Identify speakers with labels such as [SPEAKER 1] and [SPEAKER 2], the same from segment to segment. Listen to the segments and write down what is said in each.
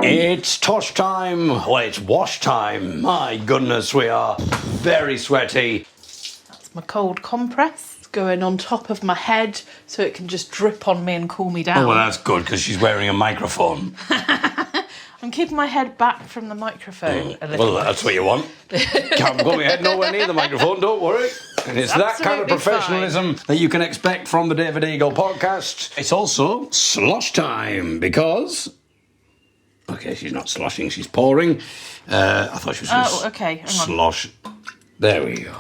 [SPEAKER 1] It's tosh time. Well, it's wash time. My goodness, we are very sweaty.
[SPEAKER 2] That's my cold compress going on top of my head so it can just drip on me and cool me down.
[SPEAKER 1] Oh, well, that's good because she's wearing a microphone.
[SPEAKER 2] I'm keeping my head back from the microphone a little.
[SPEAKER 1] Well, that's what you want. Can't put my head nowhere near the microphone, don't worry. And it's that kind of professionalism that you can expect from the David Eagle podcast. It's also slosh time because... Okay, she's not sloshing, she's pouring. I thought she was going to
[SPEAKER 2] okay, hang on.
[SPEAKER 1] slosh. There we go.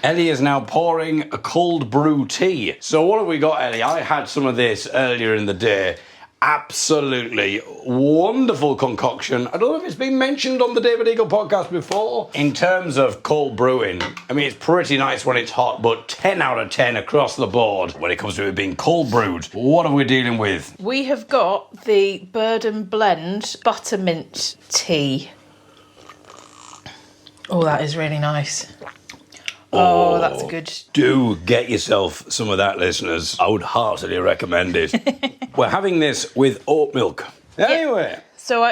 [SPEAKER 1] Ellie is now pouring a cold brew tea. So what have we got, Ellie? I had some of this earlier in the day. Absolutely wonderful concoction. I don't know if it's been mentioned on the David Eagle podcast before. In terms of cold brewing, I mean, it's pretty nice when it's hot, but 10 out of 10 across the board when it comes to it being cold brewed. What are we dealing with?
[SPEAKER 2] We have got the Bird and Blend Buttermint Tea. Oh, that is really nice. Oh, that's good.
[SPEAKER 1] Do get yourself some of that, listeners. I would heartily recommend it. We're having this with oat milk. Anyway.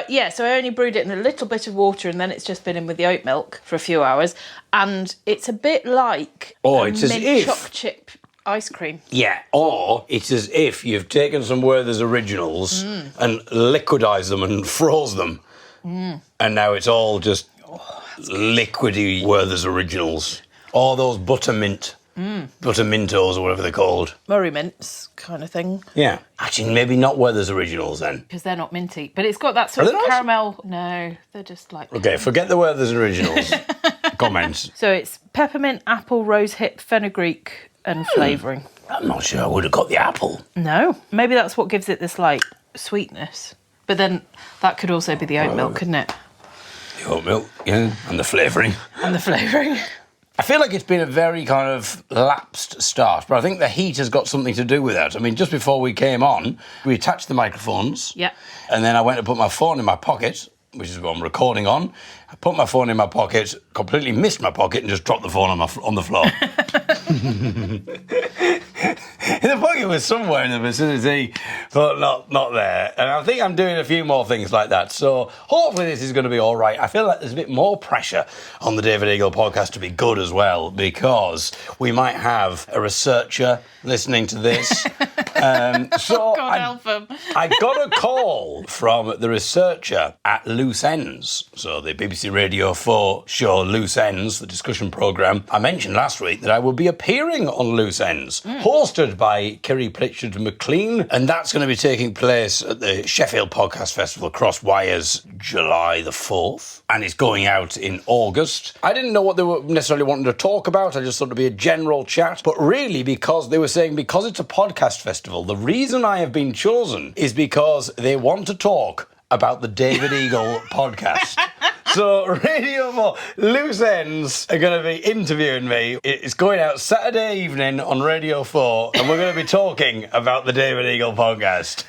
[SPEAKER 2] Yeah. So I only brewed it in a little bit of water and then it's just been in with the oat milk for a few hours. And it's a bit like
[SPEAKER 1] it's as
[SPEAKER 2] mint
[SPEAKER 1] if...
[SPEAKER 2] choc chip ice cream.
[SPEAKER 1] Yeah, or it's as if you've taken some Werther's Originals and liquidised them and froze them. And now it's all just liquidy Werther's Originals. Or those buttermint, buttermintos or whatever they're called.
[SPEAKER 2] Murray mints kind of thing.
[SPEAKER 1] Yeah. Actually, maybe not Werther's Originals then.
[SPEAKER 2] Because they're not minty. But it's got that sort of caramel... No, they're just like...
[SPEAKER 1] Okay, forget the Werther's Originals. Comments.
[SPEAKER 2] So it's peppermint, apple, rosehip, fenugreek and flavouring.
[SPEAKER 1] I'm not sure I would have got the apple.
[SPEAKER 2] No. Maybe that's what gives it this, like, sweetness. But then that could also be the oat milk, couldn't it?
[SPEAKER 1] The oat milk, yeah, and the flavouring.
[SPEAKER 2] And the flavouring.
[SPEAKER 1] I feel like it's been a very kind of lapsed start, but I think the heat has got something to do with that. I mean, just before we came on, we attached the microphones.
[SPEAKER 2] Yeah.
[SPEAKER 1] And then I went to put my phone in my pocket, which is what I'm recording on. I put my phone in my pocket, completely missed my pocket, and just dropped the phone on the floor. The pocket was somewhere in the vicinity, but not there. And I think I'm doing a few more things like that. So hopefully this is going to be all right. I feel like there's a bit more pressure on the David Eagle podcast to be good as well, because we might have a researcher listening to this.
[SPEAKER 2] God help him.
[SPEAKER 1] I got a call from the researcher at Loose Ends. So the BBC Radio 4 show Loose Ends, the discussion programme. I mentioned last week that I would be appearing on Loose Ends, hosted by Kerry Pritchard McLean, and that's going to be taking place at the Sheffield Podcast Festival, Cross Wires, July the 4th, and it's going out in August. I didn't know what they were necessarily wanting to talk about. I just thought it'd be a general chat, but really because they were saying because it's a podcast festival, the reason I have been chosen is because they want to talk about the David Eagle podcast. So Radio 4 Loose Ends are going to be interviewing me. It's going out Saturday evening on Radio 4 and we're going to be talking about the David Eagle podcast.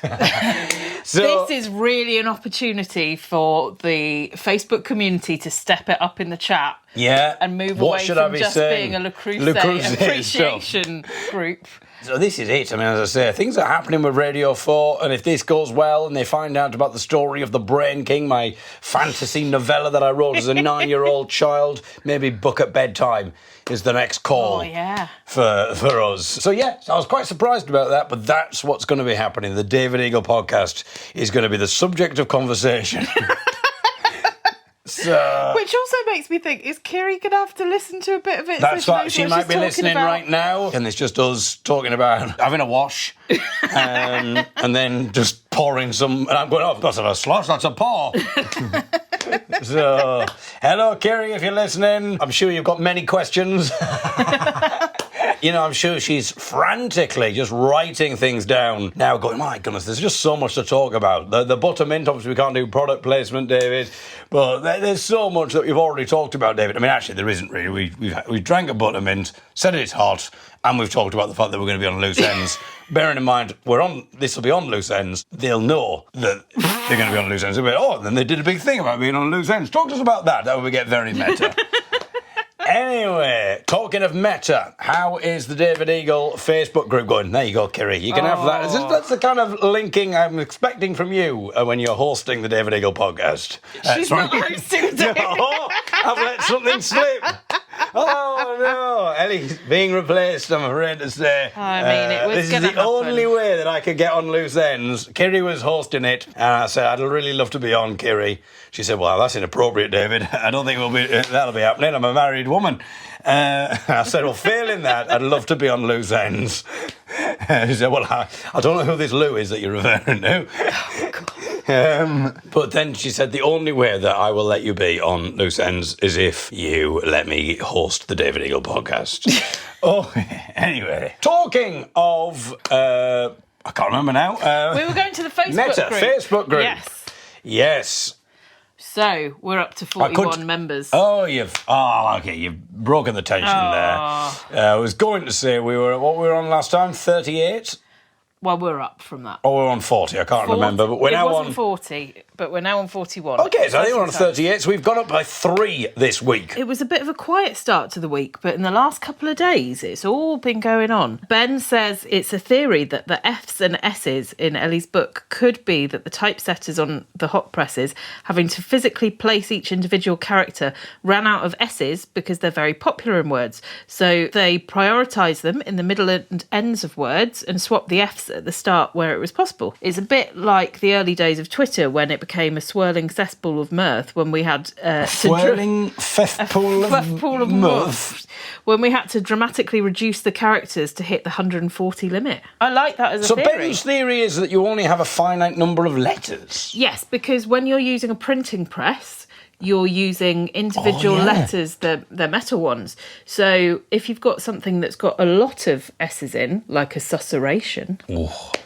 [SPEAKER 1] So,
[SPEAKER 2] this is really an opportunity for the Facebook community to step it up in the chat.
[SPEAKER 1] Yeah.
[SPEAKER 2] And move away from just being a Le Creuset appreciation group.
[SPEAKER 1] So this is it. I mean, as I say, things are happening with Radio 4, and if this goes well and they find out about the story of the Brain King, my fantasy novella that I wrote as a 9-year-old child, maybe book at bedtime is the next call for us. So yeah, I was quite surprised about that, but that's what's going to be happening. The David Eagle podcast is going to be the subject of conversation. So,
[SPEAKER 2] which also makes me think, is Kiri going to have to listen to a bit of it?
[SPEAKER 1] That's
[SPEAKER 2] so
[SPEAKER 1] what she might be listening right now. And it's just us talking about having a wash and then just pouring some. And I'm going, oh, that's not a slosh, that's a pour. So, hello, Kiri, if you're listening. I'm sure you've got many questions. You know, I'm sure she's frantically just writing things down now, going, my goodness, there's just so much to talk about. The buttermint, obviously we can't do product placement, David, but there's so much that we've already talked about, David. I mean, actually, there isn't really. We drank a buttermint, said it's hot, and we've talked about the fact that we're going to be on Loose Ends. Bearing in mind, this will be on Loose Ends. They'll know that they're going to be on Loose Ends. They'll be, oh, then they did a big thing about being on Loose Ends. Talk to us about that. That would get very meta. Anyway, talking of meta, how is the David Eagle Facebook group going? There you go, Kiri. You can have that. That's the kind of linking I'm expecting from you when you're hosting the David Eagle podcast.
[SPEAKER 2] She's not hosting today.
[SPEAKER 1] No, I've let something slip. Oh no, Ellie's being replaced, I'm afraid to say.
[SPEAKER 2] I mean, it was
[SPEAKER 1] This is
[SPEAKER 2] gonna
[SPEAKER 1] the
[SPEAKER 2] happen.
[SPEAKER 1] only way that I could get on Loose Ends. Kiri was hosting it, and I said, I'd really love to be on, Kiri. She said, well, that's inappropriate, David. I don't think that'll be happening. I'm a married woman. I said, well, failing that, I'd love to be on Loose Ends. She said, well, I don't know who this Lou is that you're referring to. But then she said, the only way that I will let you be on Loose Ends is if you let me host the David Eagle podcast. Anyway. Talking of, I can't remember now.
[SPEAKER 2] We were going to the Facebook
[SPEAKER 1] Meta,
[SPEAKER 2] group.
[SPEAKER 1] Facebook group.
[SPEAKER 2] Yes.
[SPEAKER 1] Yes.
[SPEAKER 2] So we're up to 41 members.
[SPEAKER 1] You've broken the tension there. I was going to say we were on last time, 38?
[SPEAKER 2] Well, we're up from that.
[SPEAKER 1] Or we're on 40, I can't remember. But we're now on
[SPEAKER 2] 40, but we're now on 41.
[SPEAKER 1] Okay, so I think we're on 38, so we've gone up by 3 this week.
[SPEAKER 2] It was a bit of a quiet start to the week, but in the last couple of days, it's all been going on. Ben says it's a theory that the F's and S's in Ellie's book could be that the typesetters on the hot presses, having to physically place each individual character, ran out of S's because they're very popular in words. So they prioritised them in the middle and ends of words and swapped the F's at the start where it was possible. It's a bit like the early days of Twitter when it became a swirling cesspool of mirth when we had
[SPEAKER 1] swirling cesspool of mirth.
[SPEAKER 2] When we had to dramatically reduce the characters to hit the 140 limit. I like that as a theory.
[SPEAKER 1] So Ben's theory is that you only have a finite number of letters.
[SPEAKER 2] Yes, because when you're using a printing press, you're using individual letters, the metal ones. So if you've got something that's got a lot of S's in, like a susurration,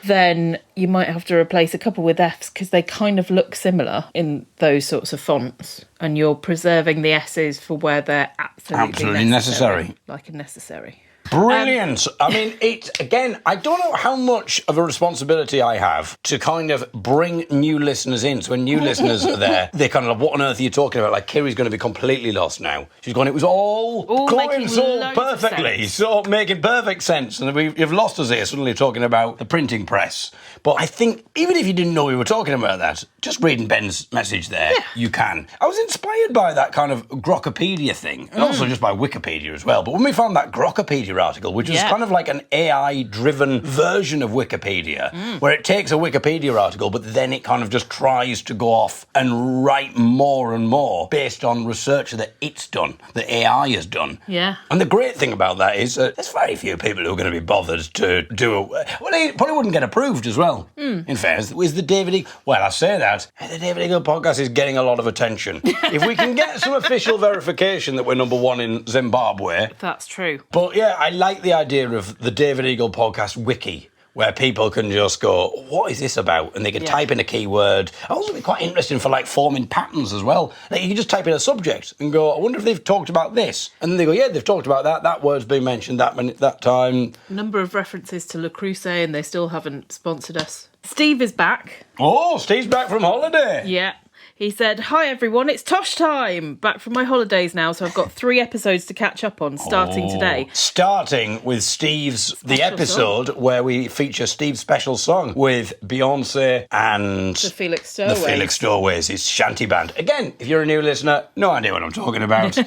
[SPEAKER 2] then you might have to replace a couple with F's because they kind of look similar in those sorts of fonts. And you're preserving the S's for where they're absolutely necessary. Like a necessary.
[SPEAKER 1] Brilliant. I mean, I don't know how much of a responsibility I have to kind of bring new listeners in. So when new listeners are there, they're kind of like, what on earth are you talking about? Like, Kiri's going to be completely lost now. She's gone, it was all going so perfectly, so making perfect sense. And you've lost us here suddenly talking about the printing press. But I think, even if you didn't know we were talking about that, just reading Ben's message there, you can. I was inspired by that kind of Grokkopedia thing, and also just by Wikipedia as well. But when we found that Grokkopedia article, which was kind of like an AI-driven version of Wikipedia, where it takes a Wikipedia article, but then it kind of just tries to go off and write more and more based on research that it's done, that AI has done. Yeah. And the great thing about that is there's very few people who are going to be bothered to do it. Well, they probably wouldn't get approved as well. In fairness, is the David Eagle... Well, I say that. The David Eagle podcast is getting a lot of attention. If we can get some official verification that we're number one in Zimbabwe...
[SPEAKER 2] That's true.
[SPEAKER 1] But yeah, I like the idea of the David Eagle podcast wiki, where people can just go, what is this about? And they can type in a keyword. It'll also be quite interesting for like forming patterns as well. Like you can just type in a subject and go, I wonder if they've talked about this. And then they go, yeah, they've talked about that. That word's been mentioned that time.
[SPEAKER 2] Number of references to Le Creuset, and they still haven't sponsored us. Steve is back.
[SPEAKER 1] Oh, Steve's back from holiday.
[SPEAKER 2] Yeah. He said, hi everyone, it's Tosh time! Back from my holidays now, so I've got 3 episodes to catch up on, starting today.
[SPEAKER 1] Starting with the episode where we feature Steve's special song with Beyonce and...
[SPEAKER 2] The Felix Stowaways.
[SPEAKER 1] The Felix Stowaways, his shanty band. Again, if you're a new listener, no idea what I'm talking about,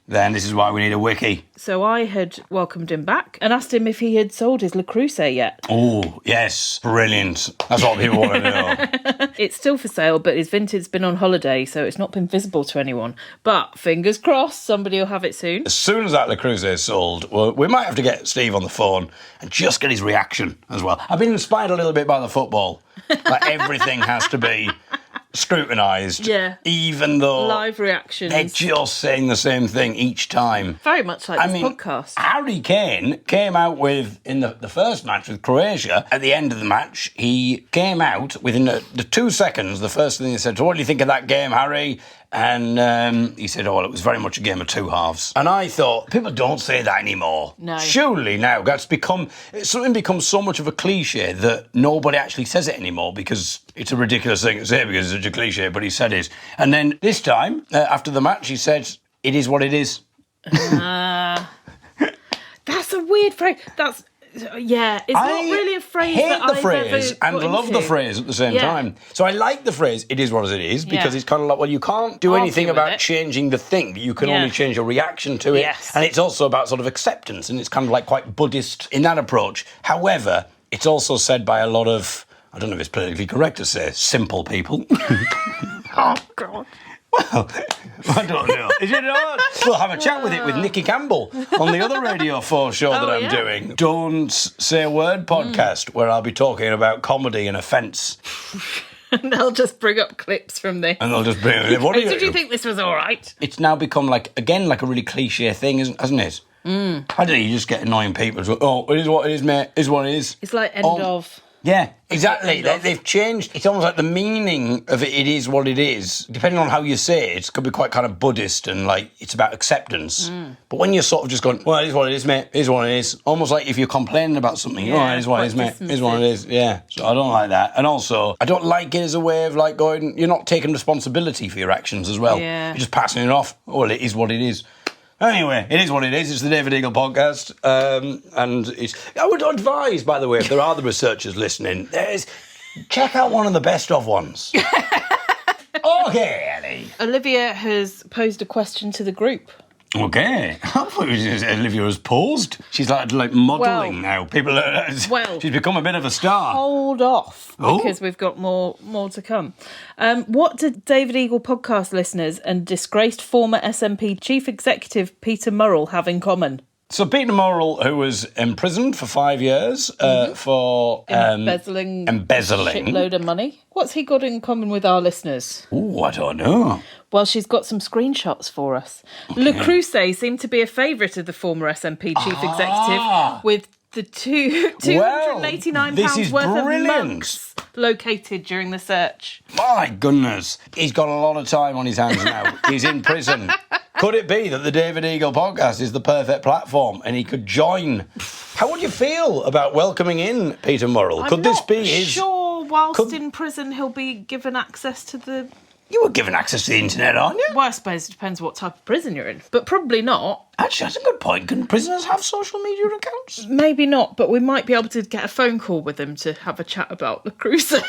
[SPEAKER 1] then this is why we need a wiki.
[SPEAKER 2] So I had welcomed him back and asked him if he had sold his Le Creuset yet.
[SPEAKER 1] Oh, yes. Brilliant. That's what people want to know.
[SPEAKER 2] It's still for sale, but his vintage's been on holiday, so it's not been visible to anyone. But fingers crossed, somebody will have it soon.
[SPEAKER 1] As soon as that Le Creuset is sold, well, we might have to get Steve on the phone and just get his reaction as well. I've been inspired a little bit by the football. Like everything has to be scrutinised. Yeah. Even though...
[SPEAKER 2] Live reactions.
[SPEAKER 1] They're just saying the same thing each time.
[SPEAKER 2] Very much like this podcast.
[SPEAKER 1] Harry Kane came out with, in the first match with Croatia, at the end of the match, he came out within the 2 seconds, the first thing he said, so what do you think of that game, Harry? And he said, well, it was very much a game of two halves. And I thought, people don't say that anymore.
[SPEAKER 2] No.
[SPEAKER 1] Surely now, something becomes so much of a cliche that nobody actually says it anymore because it's a ridiculous thing to say because it's such a cliche, but he said it. And then this time, after the match, he said, it is what it is.
[SPEAKER 2] That's a weird phrase. It's not really a phrase
[SPEAKER 1] hate
[SPEAKER 2] that
[SPEAKER 1] the
[SPEAKER 2] I've
[SPEAKER 1] phrase
[SPEAKER 2] ever
[SPEAKER 1] and
[SPEAKER 2] got
[SPEAKER 1] love
[SPEAKER 2] into.
[SPEAKER 1] the phrase at the same time. So I like the phrase, it is what it is, because
[SPEAKER 2] Yeah.
[SPEAKER 1] it's kind of like, well, you can't do
[SPEAKER 2] Argue
[SPEAKER 1] anything
[SPEAKER 2] with
[SPEAKER 1] about
[SPEAKER 2] it.
[SPEAKER 1] changing the thing. You can
[SPEAKER 2] Yeah.
[SPEAKER 1] only change your reaction to it.
[SPEAKER 2] Yes.
[SPEAKER 1] And it's also about sort of acceptance, and it's kind of like quite Buddhist in that approach. However, it's also said by a lot of, I don't know if it's politically correct to say, simple people.
[SPEAKER 2] Oh, God.
[SPEAKER 1] Well, I don't know. Is it not? We'll have a chat with it with Nikki Campbell on the other Radio 4 show that I'm doing. Don't Say a Word podcast, where I'll be talking about comedy and offence.
[SPEAKER 2] And they'll just bring up clips from this.
[SPEAKER 1] And they'll just bring it. What
[SPEAKER 2] Did you think this was all right?
[SPEAKER 1] It's now become, like a really cliche thing, hasn't it? I don't know, you just get annoying people. Who go, it is what it is, mate. It is what it is.
[SPEAKER 2] It's like end of.
[SPEAKER 1] Yeah, exactly. They've changed. It's almost like the meaning of it is what it is. Depending on how you say it, it could be quite kind of Buddhist and like it's about acceptance. But when you're sort of just going, well, it is what it is, mate. It is what it is. Almost like if you're complaining about something, it is what it is, mate. It is what it is. Yeah. So I don't like that. And also, I don't like it as a way of like going, you're not taking responsibility for your actions as well.
[SPEAKER 2] Yeah.
[SPEAKER 1] You're just passing it off. Well, it is what it is. Anyway, it is what it is. It's the David Eagle podcast. And I would advise, by the way, if there are the researchers listening, check out one of the best of ones. Okay, Ellie.
[SPEAKER 2] Olivia has posed a question to the group.
[SPEAKER 1] Okay. I thought Olivia was paused. She's like modelling now. People are... she's become a bit of a star.
[SPEAKER 2] Hold off, because we've got more to come. What do David Eagle podcast listeners and disgraced former SNP Chief Executive Peter Murrell have in common?
[SPEAKER 1] So Peter Murrell, who was imprisoned for 5 years for...
[SPEAKER 2] Embezzling a shitload of money. What's he got in common with our listeners?
[SPEAKER 1] Oh, I don't know.
[SPEAKER 2] Well, she's got some screenshots for us. Okay. Le Creuset seemed to be a favourite of the former SNP Chief Executive, with the £289 worth
[SPEAKER 1] brilliant.
[SPEAKER 2] Of mugs located during the search.
[SPEAKER 1] My goodness. He's got a lot of time on his hands now. He's in prison. Could it be that the David Eagle podcast is the perfect platform and he could join? How would you feel about welcoming in Peter Murrell? Could this be his...
[SPEAKER 2] sure whilst in prison he'll be given access to the...
[SPEAKER 1] You were given access to the internet, aren't you?
[SPEAKER 2] Well, I suppose it depends what type of prison you're in. But probably not.
[SPEAKER 1] Actually, that's a good point. Can prisoners have social media accounts?
[SPEAKER 2] Maybe not, but we might be able to get a phone call with him to have a chat about Le Creuset.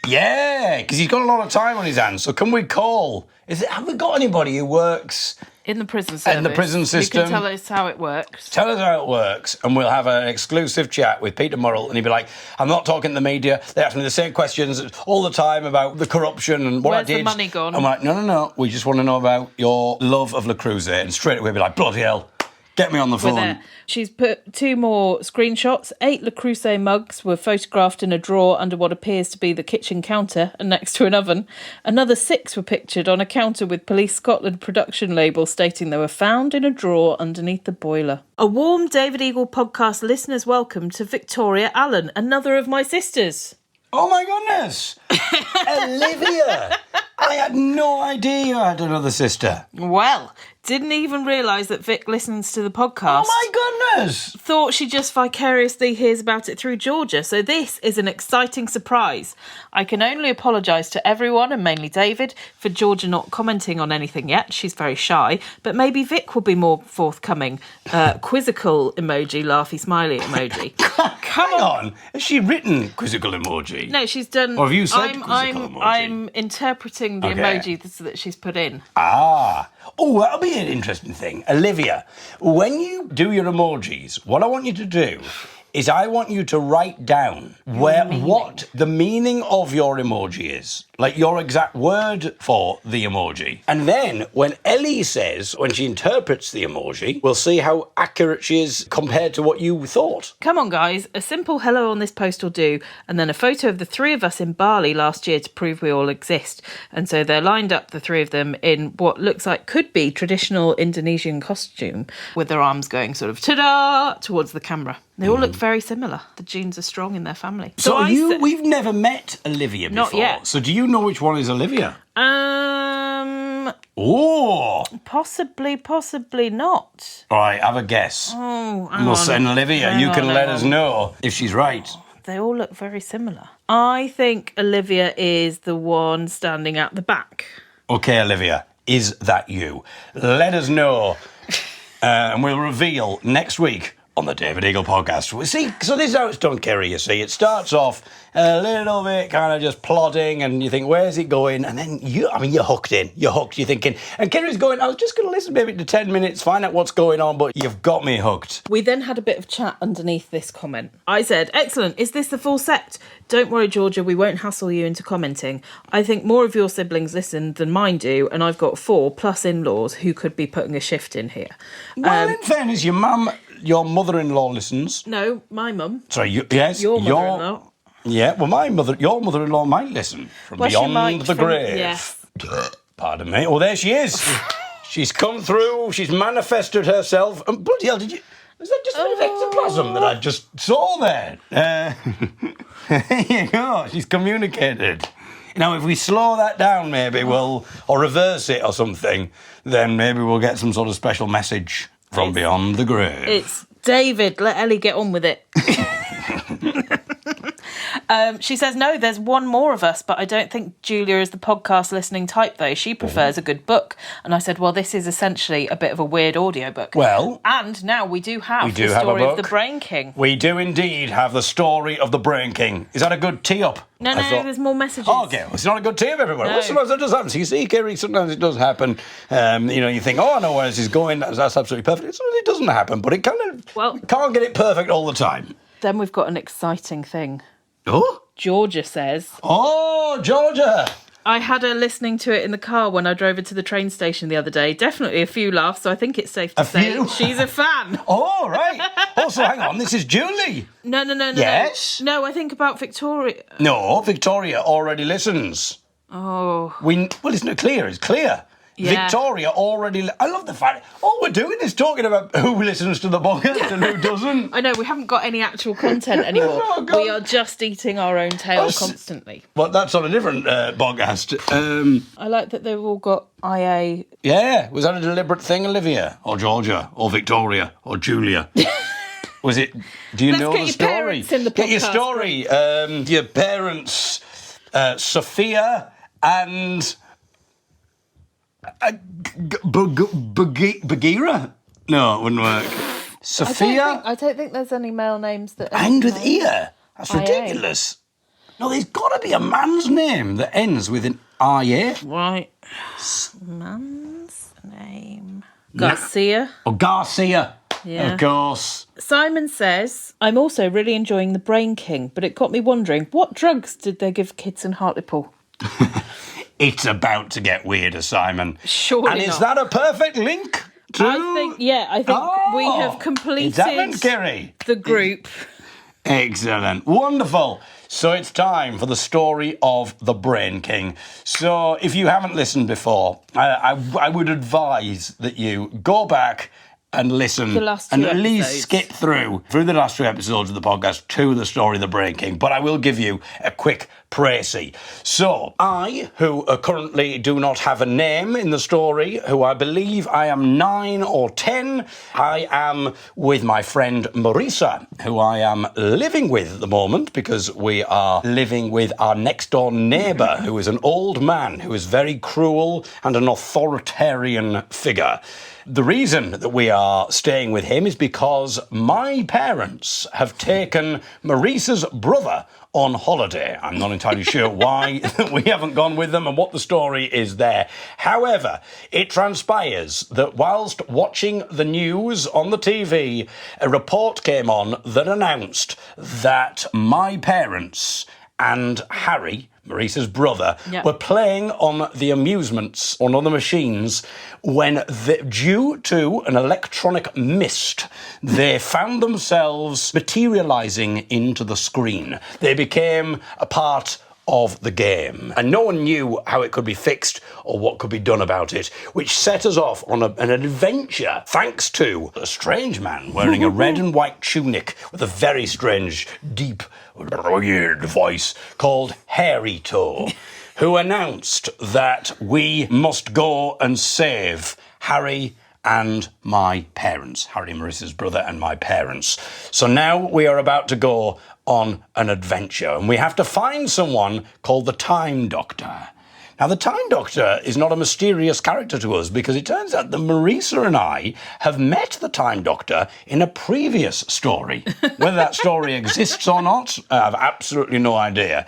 [SPEAKER 1] Yeah, because he's got a lot of time on his hands. So can we call... Have we got anybody who works...
[SPEAKER 2] in the prison service.
[SPEAKER 1] In the prison system.
[SPEAKER 2] You can tell us how it works.
[SPEAKER 1] Tell us how it works, and we'll have an exclusive chat with Peter Murrell, and he'll be like, I'm not talking to the media. They ask me the same questions all the time about the corruption and what I did.
[SPEAKER 2] Where's the money gone?
[SPEAKER 1] I'm like, no. We just want to know about your love of Le Creuset. And straight away be like, bloody hell, get me on the phone.
[SPEAKER 2] She's put 2 more screenshots. 8 Le Creuset mugs were photographed in a drawer under what appears to be the kitchen counter and next to an oven. Another 6 were pictured on a counter with Police Scotland production label stating they were found in a drawer underneath the boiler. A warm David Eagle podcast listeners welcome to Victoria Allen, another of my sisters.
[SPEAKER 1] Oh my goodness! Olivia! I had no idea you had another sister.
[SPEAKER 2] Well, didn't even realise that Vic listens to the podcast.
[SPEAKER 1] Oh my goodness!
[SPEAKER 2] Thought she just vicariously hears about it through Georgia, so this is an exciting surprise. I can only apologise to everyone, and mainly David, for Georgia not commenting on anything yet. She's very shy, but maybe Vic will be more forthcoming. Quizzical emoji, laughy smiley emoji.
[SPEAKER 1] Come on! Has she written quizzical emoji?
[SPEAKER 2] No, she's done...
[SPEAKER 1] Or have you said quizzical emoji?
[SPEAKER 2] I'm interpreting the emoji that she's put in.
[SPEAKER 1] Ah. Oh, that'll be an interesting thing. Olivia, when you do your emojis, what I want you to do is I want you to write down what the meaning of your emoji is. Like your exact word for the emoji. And then when Ellie says, when she interprets the emoji, we'll see how accurate she is compared to what you thought.
[SPEAKER 2] Come on, guys. A simple hello on this post will do, and then a photo of the 3 of us in Bali last year to prove we all exist. And so they're lined up, the 3 of them, in what looks like could be traditional Indonesian costume, with their arms going sort of ta-da towards the camera. They all look very similar. The genes are strong in their family.
[SPEAKER 1] So we've never met Olivia before.
[SPEAKER 2] Not yet.
[SPEAKER 1] So do you know which one is Olivia? Oh!
[SPEAKER 2] Possibly not.
[SPEAKER 1] All right, have a guess.
[SPEAKER 2] Oh,
[SPEAKER 1] we'll send Olivia. You can let us know if she's right.
[SPEAKER 2] They all look very similar. I think Olivia is the one standing at the back.
[SPEAKER 1] Okay, Olivia, is that you? Let us know And we'll reveal next week on the David Eagle podcast. We see, so this is how it's done, Kerry, you see. It starts off a little bit kind of just plodding and you think, where's it going? And then you're hooked in. You're hooked. You're thinking, and Kerry's going, I was just going to listen maybe to 10 minutes, find out what's going on, but you've got me hooked.
[SPEAKER 2] We then had a bit of chat underneath this comment. I said, excellent, is this the full set? Don't worry, Georgia, we won't hassle you into commenting. I think more of your siblings listen than mine do, and I've got 4 plus in-laws who could be putting a shift in here.
[SPEAKER 1] Well, in fairness, your mother-in-law listens.
[SPEAKER 2] No, my mum.
[SPEAKER 1] Sorry, yes.
[SPEAKER 2] Your mother-in-law.
[SPEAKER 1] Yeah, well, your mother-in-law might listen from beyond the grave.
[SPEAKER 2] Yes.
[SPEAKER 1] Pardon me. Oh, there she is. She's come through. She's manifested herself. And bloody hell, was that just a bit of ectoplasm that I just saw there? There you go. She's communicated. Now, if we slow that down, maybe or reverse it or something, then maybe we'll get some sort of special message from beyond the grave.
[SPEAKER 2] It's David. Let Ellie get on with it. She says, no, there's one more of us, but I don't think Julia is the podcast listening type, though. She prefers a good book. And I said, well, this is essentially a bit of a weird audiobook.
[SPEAKER 1] Well...
[SPEAKER 2] And now we do have the story of the Brain King.
[SPEAKER 1] We do indeed have the story of the Brain King. Is that a good tee-up?
[SPEAKER 2] No, there's more messages.
[SPEAKER 1] Oh, okay, well, it's not a good tee-up, everybody.
[SPEAKER 2] No.
[SPEAKER 1] Well, sometimes that does happen. So you see, Kerry, sometimes it does happen. You think, I know where this is going. That's absolutely perfect. Sometimes it doesn't happen, but it can't get it perfect all the time.
[SPEAKER 2] Then we've got an exciting thing.
[SPEAKER 1] Oh?
[SPEAKER 2] Georgia says...
[SPEAKER 1] Oh, Georgia!
[SPEAKER 2] I had her listening to it in the car when I drove her to the train station the other day. Definitely a few laughs, so I think it's safe to say she's a fan.
[SPEAKER 1] Oh, right. Also, hang on, this is Julie.
[SPEAKER 2] No.
[SPEAKER 1] Yes?
[SPEAKER 2] No, I think about Victoria.
[SPEAKER 1] No, Victoria already listens.
[SPEAKER 2] Oh.
[SPEAKER 1] Well, isn't it clear? It's clear. Yeah. Victoria already... I love the fact... All we're doing is talking about who listens to the podcast and who doesn't.
[SPEAKER 2] I know, we haven't got any actual content anymore. We are just eating our own tail constantly.
[SPEAKER 1] Well, that's on a different podcast.
[SPEAKER 2] I like that they've all got IA.
[SPEAKER 1] Yeah. Was that a deliberate thing, Olivia? Or Georgia? Or Victoria? Or Julia? Was it... Do you know the story?
[SPEAKER 2] Parents in the podcast.
[SPEAKER 1] Get your story. Your parents, Sophia and... Bagheera? No, it wouldn't work. Sophia?
[SPEAKER 2] I don't think there's any male names that...
[SPEAKER 1] End with ear. That's ridiculous. No, there's got to be a man's name that ends with an IA.
[SPEAKER 2] Right. Man's name. Garcia.
[SPEAKER 1] Garcia.
[SPEAKER 2] Yeah.
[SPEAKER 1] Of course.
[SPEAKER 2] Simon says, I'm also really enjoying The Brain King, but it got me wondering, what drugs did they give kids in Hartlepool?
[SPEAKER 1] It's about to get weirder, Simon.
[SPEAKER 2] Surely
[SPEAKER 1] And is that a perfect link to...
[SPEAKER 2] I think we have completed the group.
[SPEAKER 1] Excellent. Wonderful. So it's time for the story of the Brain King. So if you haven't listened before, I would advise that you go back and listen and at least skip through the last 2 episodes of the podcast to the story of the Brain King. But I will give you a quick précis. So, I, who currently do not have a name in the story, who I believe I am 9 or 10, I am with my friend Marisa, who I am living with at the moment because we are living with our next door neighbour, who is an old man who is very cruel and an authoritarian figure. The reason that we are staying with him is because my parents have taken Marisa's brother on holiday. I'm not entirely sure why we haven't gone with them and what the story is there. However, it transpires that whilst watching the news on the TV, a report came on that announced that my parents and Harry, Marisa's brother, were playing on the amusements, on the machines, when, due to an electronic mist, they found themselves materialising into the screen. They became a part of the game. And no one knew how it could be fixed or what could be done about it, which set us off on an adventure, thanks to a strange man wearing a red and white tunic with a very strange, deep, weird voice called Hairy Toe, who announced that we must go and save Harry and my parents, Harry and Marisa's brother and my parents. So now we are about to go on an adventure, and we have to find someone called the Time Doctor. Now, the Time Doctor is not a mysterious character to us because it turns out that Marisa and I have met the Time Doctor in a previous story. Whether that story exists or not, I have absolutely no idea.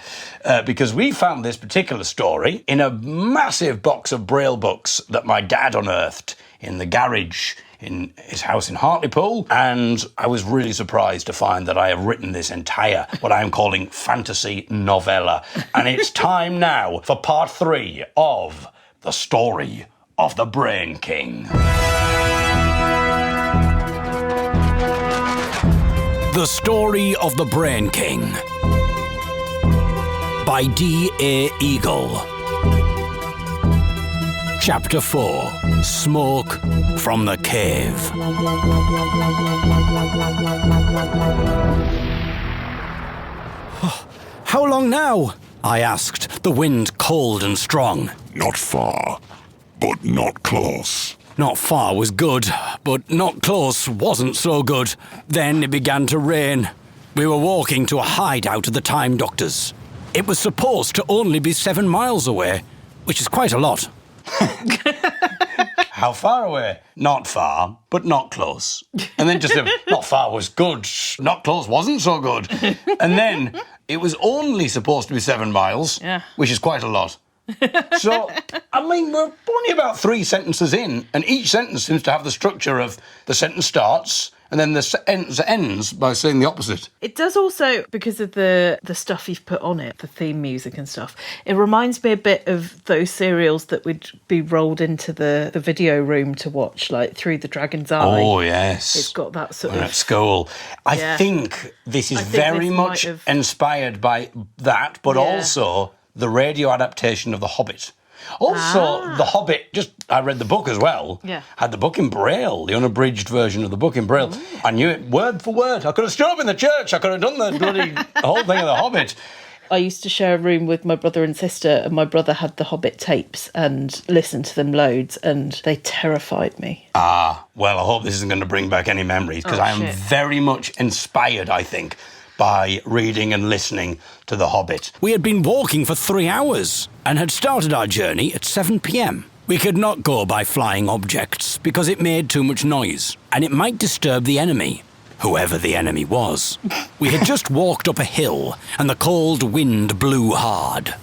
[SPEAKER 1] Because we found this particular story in a massive box of Braille books that my dad unearthed in the garage in his house in Hartlepool, and I was really surprised to find that I have written this entire, what I am calling fantasy novella. And it's time now for part 3 of The Story of the Brain King.
[SPEAKER 3] The Story of the Brain King by D.A. Eagle. Chapter 4. Smoke from the Cave. How long now? I asked, the wind cold and strong.
[SPEAKER 4] Not far, but not close.
[SPEAKER 3] Not far was good, but not close wasn't so good. Then it began to rain. We were walking to a hideout of the Time Doctors. It was supposed to only be 7 miles away, which is quite a lot.
[SPEAKER 1] How far away? Not far, but not close. And then just not far was good, not close wasn't so good. And then it was only supposed to be 7 miles, which is quite a lot. So, I mean, we're only about 3 sentences in, and each sentence seems to have the structure of the sentence starts, and then the sentence ends by saying the opposite.
[SPEAKER 2] It does also, because of the stuff you've put on it, the theme music and stuff, it reminds me a bit of those serials that would be rolled into the video room to watch, like Through the Dragon's Eye.
[SPEAKER 1] Oh, yes.
[SPEAKER 2] It's got that sort
[SPEAKER 1] We're
[SPEAKER 2] of...
[SPEAKER 1] at school. I think this is very much inspired by that, but also the radio adaptation of The Hobbit. Also, The Hobbit, I read the book as well.
[SPEAKER 2] Yeah.
[SPEAKER 1] Had the book in Braille, the unabridged version of the book in Braille. Ooh. I knew it word for word. I could have stood up in the church. I could have done the bloody whole thing of The Hobbit.
[SPEAKER 2] I used to share a room with my brother and sister, and my brother had the Hobbit tapes and listened to them loads, and they terrified me.
[SPEAKER 1] Well, I hope this isn't going to bring back any memories, because I am very much inspired, I think, by reading and listening to The Hobbit.
[SPEAKER 3] We had been walking for 3 hours and had started our journey at 7 p.m. We could not go by flying objects because it made too much noise and it might disturb the enemy, whoever the enemy was. We had just walked up a hill and the cold wind blew hard.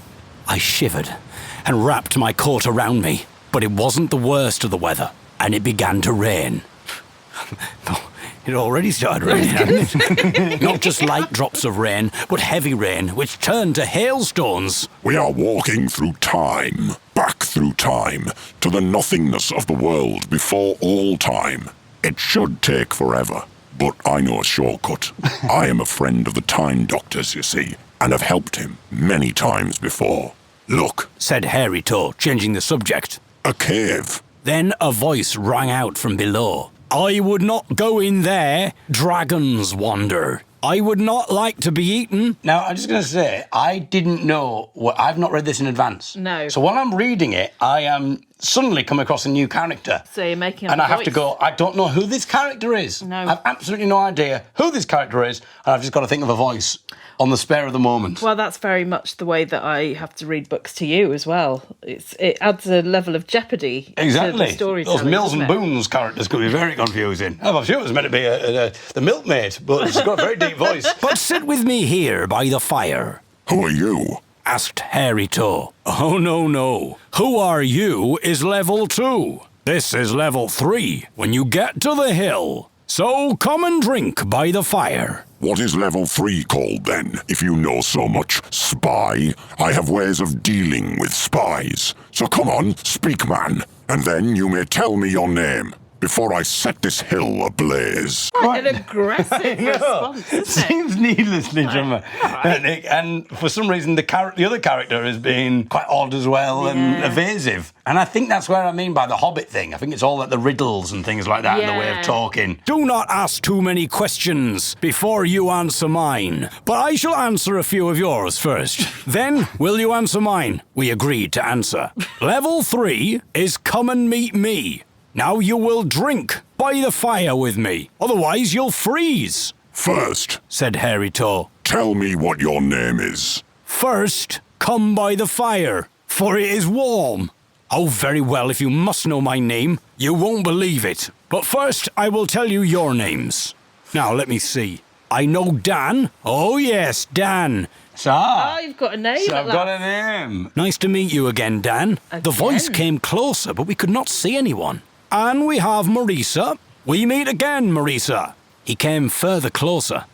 [SPEAKER 3] I shivered and wrapped my coat around me, but it wasn't the worst of the weather and it began to rain. It already started raining, hadn't it? Not just light drops of rain, but heavy rain, which turned to hailstones.
[SPEAKER 4] We are walking through time, back through time, to the nothingness of the world before all time. It should take forever, but I know a shortcut. I am a friend of the Time Doctor's, you see, and have helped him many times before. Look,
[SPEAKER 3] said Hairy Toe, changing the subject.
[SPEAKER 4] A cave.
[SPEAKER 3] Then a voice rang out from below. I would not go in there. Dragons wander. I would not like to be eaten.
[SPEAKER 1] Now, I'm just going to say, I didn't know... I've not read this in advance.
[SPEAKER 2] No.
[SPEAKER 1] So while I'm reading it, I am suddenly come across a new character.
[SPEAKER 2] So you're making up
[SPEAKER 1] and
[SPEAKER 2] a
[SPEAKER 1] I have
[SPEAKER 2] voice.
[SPEAKER 1] to go, I don't know who this character is.
[SPEAKER 2] No.
[SPEAKER 1] I have absolutely no idea who this character is, and I've just got to think of a voice on the spare of the moment.
[SPEAKER 2] Well, that's very much the way that I have to read books to you as well. It adds a level of jeopardy to the storytelling.
[SPEAKER 1] Those Mills and Boons characters could be very confusing. I'm sure it was meant to be the milkmaid, but she's got a very deep voice.
[SPEAKER 3] But sit with me here by the fire.
[SPEAKER 4] Who are you?
[SPEAKER 3] Asked Hairy Toe. Oh, no. Who are you is level 2. This is level 3 when you get to the hill. So come and drink by the fire.
[SPEAKER 4] What is level 3 called then, if you know so much? Spy? I have ways of dealing with spies. So come on, speak, man, and then you may tell me your name before I set this hill ablaze.
[SPEAKER 2] Quite an aggressive response, isn't it?
[SPEAKER 1] Seems needlessly dramatic. Right. And for some reason, the other character is being quite odd as well and evasive. And I think that's where I mean by the Hobbit thing. I think it's all like the riddles and things like that and the way of talking.
[SPEAKER 3] Do not ask too many questions before you answer mine. But I shall answer a few of yours first. Then, will you answer mine? We agreed to answer. Level 3 is come and meet me. Now you will drink by the fire with me. Otherwise you'll freeze.
[SPEAKER 4] First,
[SPEAKER 3] said Hairy Toe,
[SPEAKER 4] tell me what your name is.
[SPEAKER 3] First, come by the fire. for it is warm. Oh, very well, if you must know my name, you won't believe it. But first, I will tell you your names. Now, let me see. I know Dan. Oh, yes, Dan.
[SPEAKER 2] Oh, you've got a name.
[SPEAKER 1] So I've got a name.
[SPEAKER 3] Nice to meet you again, Dan. The voice came closer, but we could not see anyone. And we have Marisa. We meet again, Marisa. He came further closer.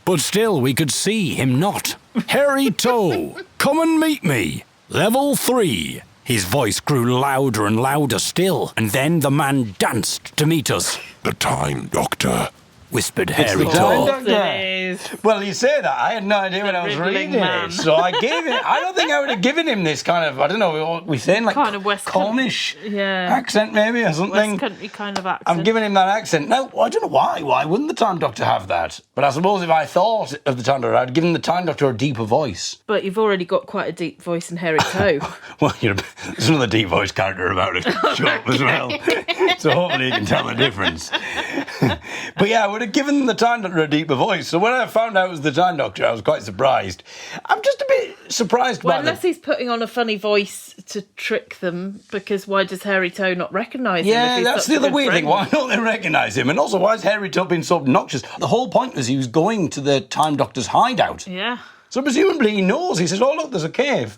[SPEAKER 3] But still, we could see him not. Hairy Toe, come and meet me. Level 3. His voice grew louder and louder still, and then the man danced to meet us.
[SPEAKER 4] The Time Doctor.
[SPEAKER 3] Whispered Hairy
[SPEAKER 1] the
[SPEAKER 3] Toe.
[SPEAKER 1] Time
[SPEAKER 2] It is.
[SPEAKER 1] Well, you say that. I had no idea when I was
[SPEAKER 2] riddling
[SPEAKER 1] reading
[SPEAKER 2] man.
[SPEAKER 1] it. So I gave it. I don't think I would have given him this kind of, I don't know, we're saying like
[SPEAKER 2] Kind of West
[SPEAKER 1] Cornish
[SPEAKER 2] Yeah.
[SPEAKER 1] accent maybe or something.
[SPEAKER 2] West Country kind of accent.
[SPEAKER 1] I'm giving him that accent. No, I don't know why. Why wouldn't the Time Doctor have that? But I suppose if I thought of the Time Doctor, I'd given the Time Doctor a deeper voice.
[SPEAKER 2] But you've already got quite a deep voice in Hairy Toe.
[SPEAKER 1] Well, there's another deep voice character about it as well. So hopefully you can tell the difference. But yeah, I would have given the Time Doctor a deeper voice. So when I found out it was the Time Doctor, I was quite surprised. I'm just a bit surprised
[SPEAKER 2] Well,
[SPEAKER 1] by
[SPEAKER 2] unless he's putting on a funny voice to trick them, because why does Hairy Toe not recognise him? if
[SPEAKER 1] Yeah,
[SPEAKER 2] he's
[SPEAKER 1] that's
[SPEAKER 2] such
[SPEAKER 1] the
[SPEAKER 2] a
[SPEAKER 1] other
[SPEAKER 2] good
[SPEAKER 1] weird thing.
[SPEAKER 2] friend?
[SPEAKER 1] Why don't they recognise him? And also, why is Hairy Toe being so obnoxious? The whole point was he was going to the Time Doctor's hideout.
[SPEAKER 2] Yeah.
[SPEAKER 1] So presumably he knows. He says, "Oh look, there's a cave."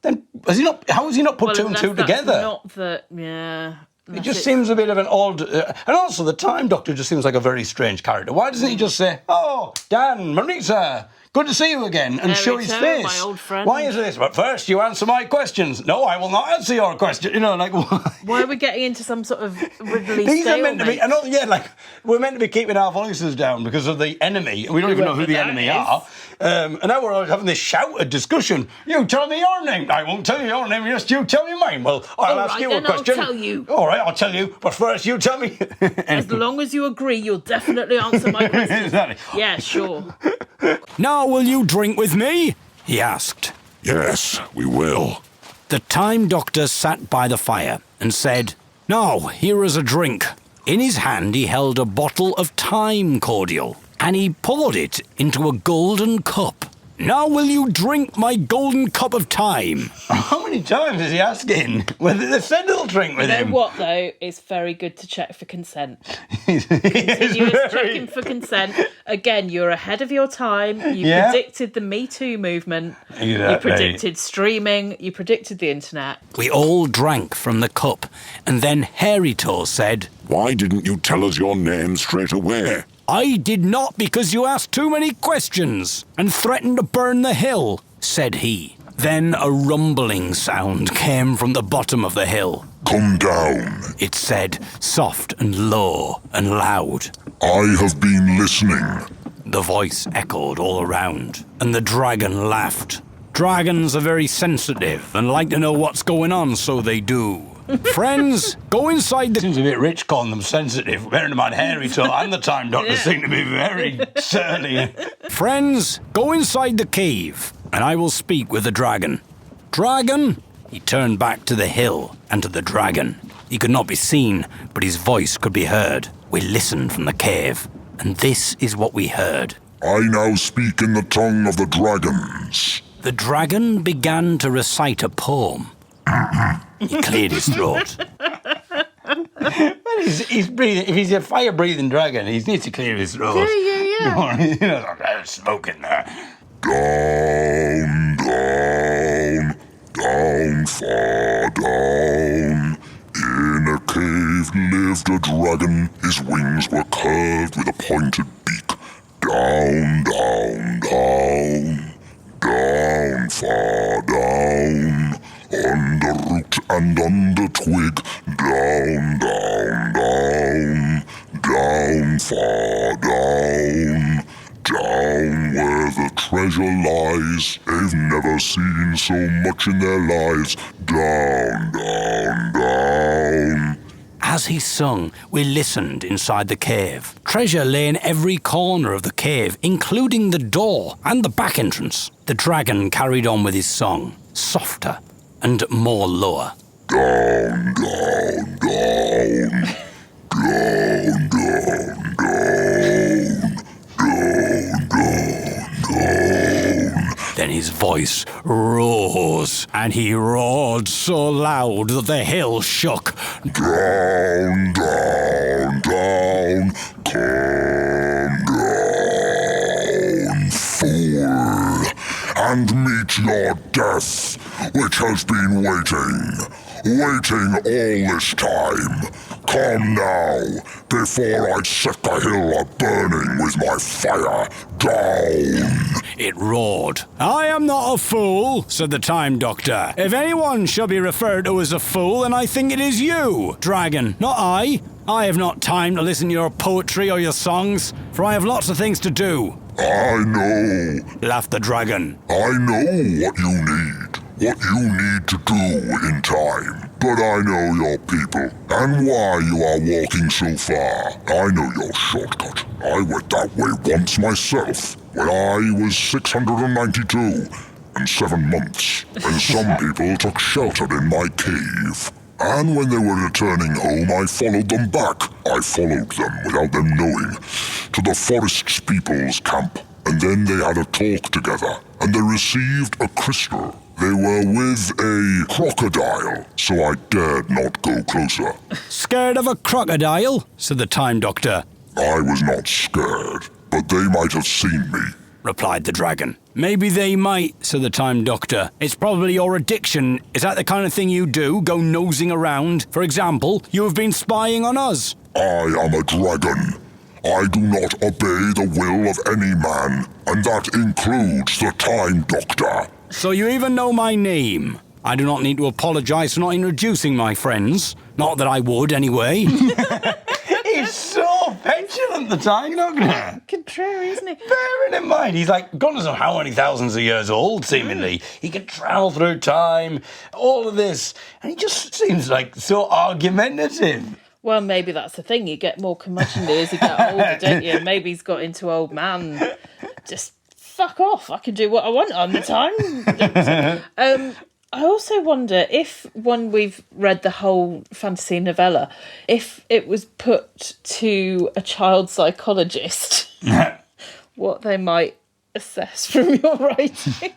[SPEAKER 1] Then has he not? How has he not put two and
[SPEAKER 2] unless
[SPEAKER 1] two
[SPEAKER 2] that's
[SPEAKER 1] together?
[SPEAKER 2] Not that. Yeah.
[SPEAKER 1] It just seems a bit of an odd... and also, the Time Doctor just seems like a very strange character. Why doesn't he just say, "Oh, Dan, Marisa, good to see you again," and
[SPEAKER 2] Hairy
[SPEAKER 1] show his
[SPEAKER 2] Toe,
[SPEAKER 1] face?
[SPEAKER 2] my old friend.
[SPEAKER 1] Why is this? But first, you answer my questions. No, I will not answer your question. You know, like, why?
[SPEAKER 2] Why are we getting into some sort of Ridley
[SPEAKER 1] These are meant to be...
[SPEAKER 2] stalemate?
[SPEAKER 1] And also, yeah, like, we're meant to be keeping our voices down because of the enemy, and we don't even know who the
[SPEAKER 2] Whoever
[SPEAKER 1] enemy
[SPEAKER 2] that
[SPEAKER 1] are. And now we're always having this shouted discussion. You tell me your name. I won't tell you your name. Just you tell me mine. Well, I'll
[SPEAKER 2] All
[SPEAKER 1] ask
[SPEAKER 2] right,
[SPEAKER 1] you a
[SPEAKER 2] then I'll
[SPEAKER 1] question.
[SPEAKER 2] tell you.
[SPEAKER 1] All right, I'll tell you. But first, you tell me.
[SPEAKER 2] As long as you agree, you'll definitely answer my question.
[SPEAKER 1] Exactly.
[SPEAKER 2] Yeah, sure.
[SPEAKER 3] Now will you drink with me? He asked.
[SPEAKER 4] Yes, we will.
[SPEAKER 3] The Time Doctor sat by the fire and said, "Now, here is a drink." In his hand he held a bottle of time cordial, and he poured it into a golden cup. "Now will you drink my golden cup of time?"
[SPEAKER 1] How many times is he asking whether they said they'll drink with
[SPEAKER 2] You know
[SPEAKER 1] him?
[SPEAKER 2] what, though? It's very good to check for consent.
[SPEAKER 1] It's
[SPEAKER 2] Continuous
[SPEAKER 1] very-
[SPEAKER 2] checking for consent. Again, you're ahead of your time. You
[SPEAKER 1] Yeah.
[SPEAKER 2] predicted the Me Too movement. You
[SPEAKER 1] Exactly.
[SPEAKER 2] predicted streaming. You predicted the internet.
[SPEAKER 3] We all drank from the cup, and then Hairy Toe said,
[SPEAKER 4] Why didn't you tell us your name straight away?
[SPEAKER 3] "I did not because you asked too many questions and threatened to burn the hill," said he. Then a rumbling sound came from the bottom of the hill.
[SPEAKER 4] Come down.
[SPEAKER 3] It said, soft and low and loud.
[SPEAKER 4] I have been listening.
[SPEAKER 3] The voice echoed all around, and the dragon laughed. Dragons are very sensitive and like to know what's going on, so they do. Friends, go inside the...
[SPEAKER 1] Seems a bit rich calling them sensitive. Bearing in mind, Hairy Toe and the Time Doctor seem to be very surly.
[SPEAKER 3] Friends, go inside the cave, and I will speak with the dragon. Dragon? He turned back to the hill and to the dragon. He could not be seen, but his voice could be heard. We listened from the cave, and this is what we heard.
[SPEAKER 4] I now speak in the tongue of the dragons.
[SPEAKER 3] The dragon began to recite a poem. He cleared his throat.
[SPEAKER 1] Well, he's breathing. If he's a fire-breathing dragon, he needs to clear his throat.
[SPEAKER 2] Yeah.
[SPEAKER 1] You know, there's smoke in there.
[SPEAKER 4] Down, down, down, far down. In a cave lived a dragon. His wings were curved with a pointed beak. Down, down, down, down, far down. Under root and under twig. Down, down, down, down, far down. Down where the treasure lies. They've never seen so much in their lives. Down, down, down.
[SPEAKER 3] As he sung, we listened inside the cave. Treasure lay in every corner of the cave, including the door and the back entrance. The dragon carried on with his song, softer and more lower.
[SPEAKER 4] Down, down, down. Down, down, down. Down, down, down.
[SPEAKER 3] Then Then his voice rose, and he roared so loud that the hill shook.
[SPEAKER 4] Down, down, down, come down, fool, and meet your death, which has been waiting all this time. Come now, before I set the hill a-burning with my fire. Down!
[SPEAKER 3] It roared. I am not a fool, said the Time Doctor. If anyone shall be referred to as a fool, then I think it is you, Dragon, not I. I have not time to listen to your poetry or your songs, for I have lots of things to do.
[SPEAKER 4] I know,
[SPEAKER 3] Laughed the Dragon.
[SPEAKER 4] I know what you need to do in time. But I know your people, and why you are walking so far. I know your shortcut. I went that way once myself, when I was 692 and 7 months, when some people took shelter in my cave. And when they were returning home, I followed them back. I followed them without them knowing, to the forest's people's camp. And then they had a talk together, and they received a crystal. They were with a crocodile, so I dared not go closer.
[SPEAKER 3] Scared of a crocodile? Said the Time Doctor.
[SPEAKER 4] I was not scared, but they might have seen me.
[SPEAKER 3] Replied the Dragon. Maybe they might, said the Time Doctor. It's probably your addiction. Is that the kind of thing you do, go nosing around? For example, you have been spying on us.
[SPEAKER 4] I am a dragon. I do not obey the will of any man, and that includes the Time Doctor.
[SPEAKER 3] So you even know my name. I do not need to apologise for not introducing my friends. Not that I would, anyway.
[SPEAKER 1] He's so petulant, the Time Doctor.
[SPEAKER 2] Contrary, isn't he?
[SPEAKER 1] Bearing in mind, he's like, God knows how many thousands of years old, seemingly. He can travel through time, all of this. And he just seems like so argumentative.
[SPEAKER 2] Well, maybe that's the thing. You get more curmudgeonly as you get older, don't you? Maybe he's got into old man. Just fuck off. I can do what I want on the time. I also wonder if, when we've read the whole fantasy novella, if it was put to a child psychologist, what they might assess from your writing.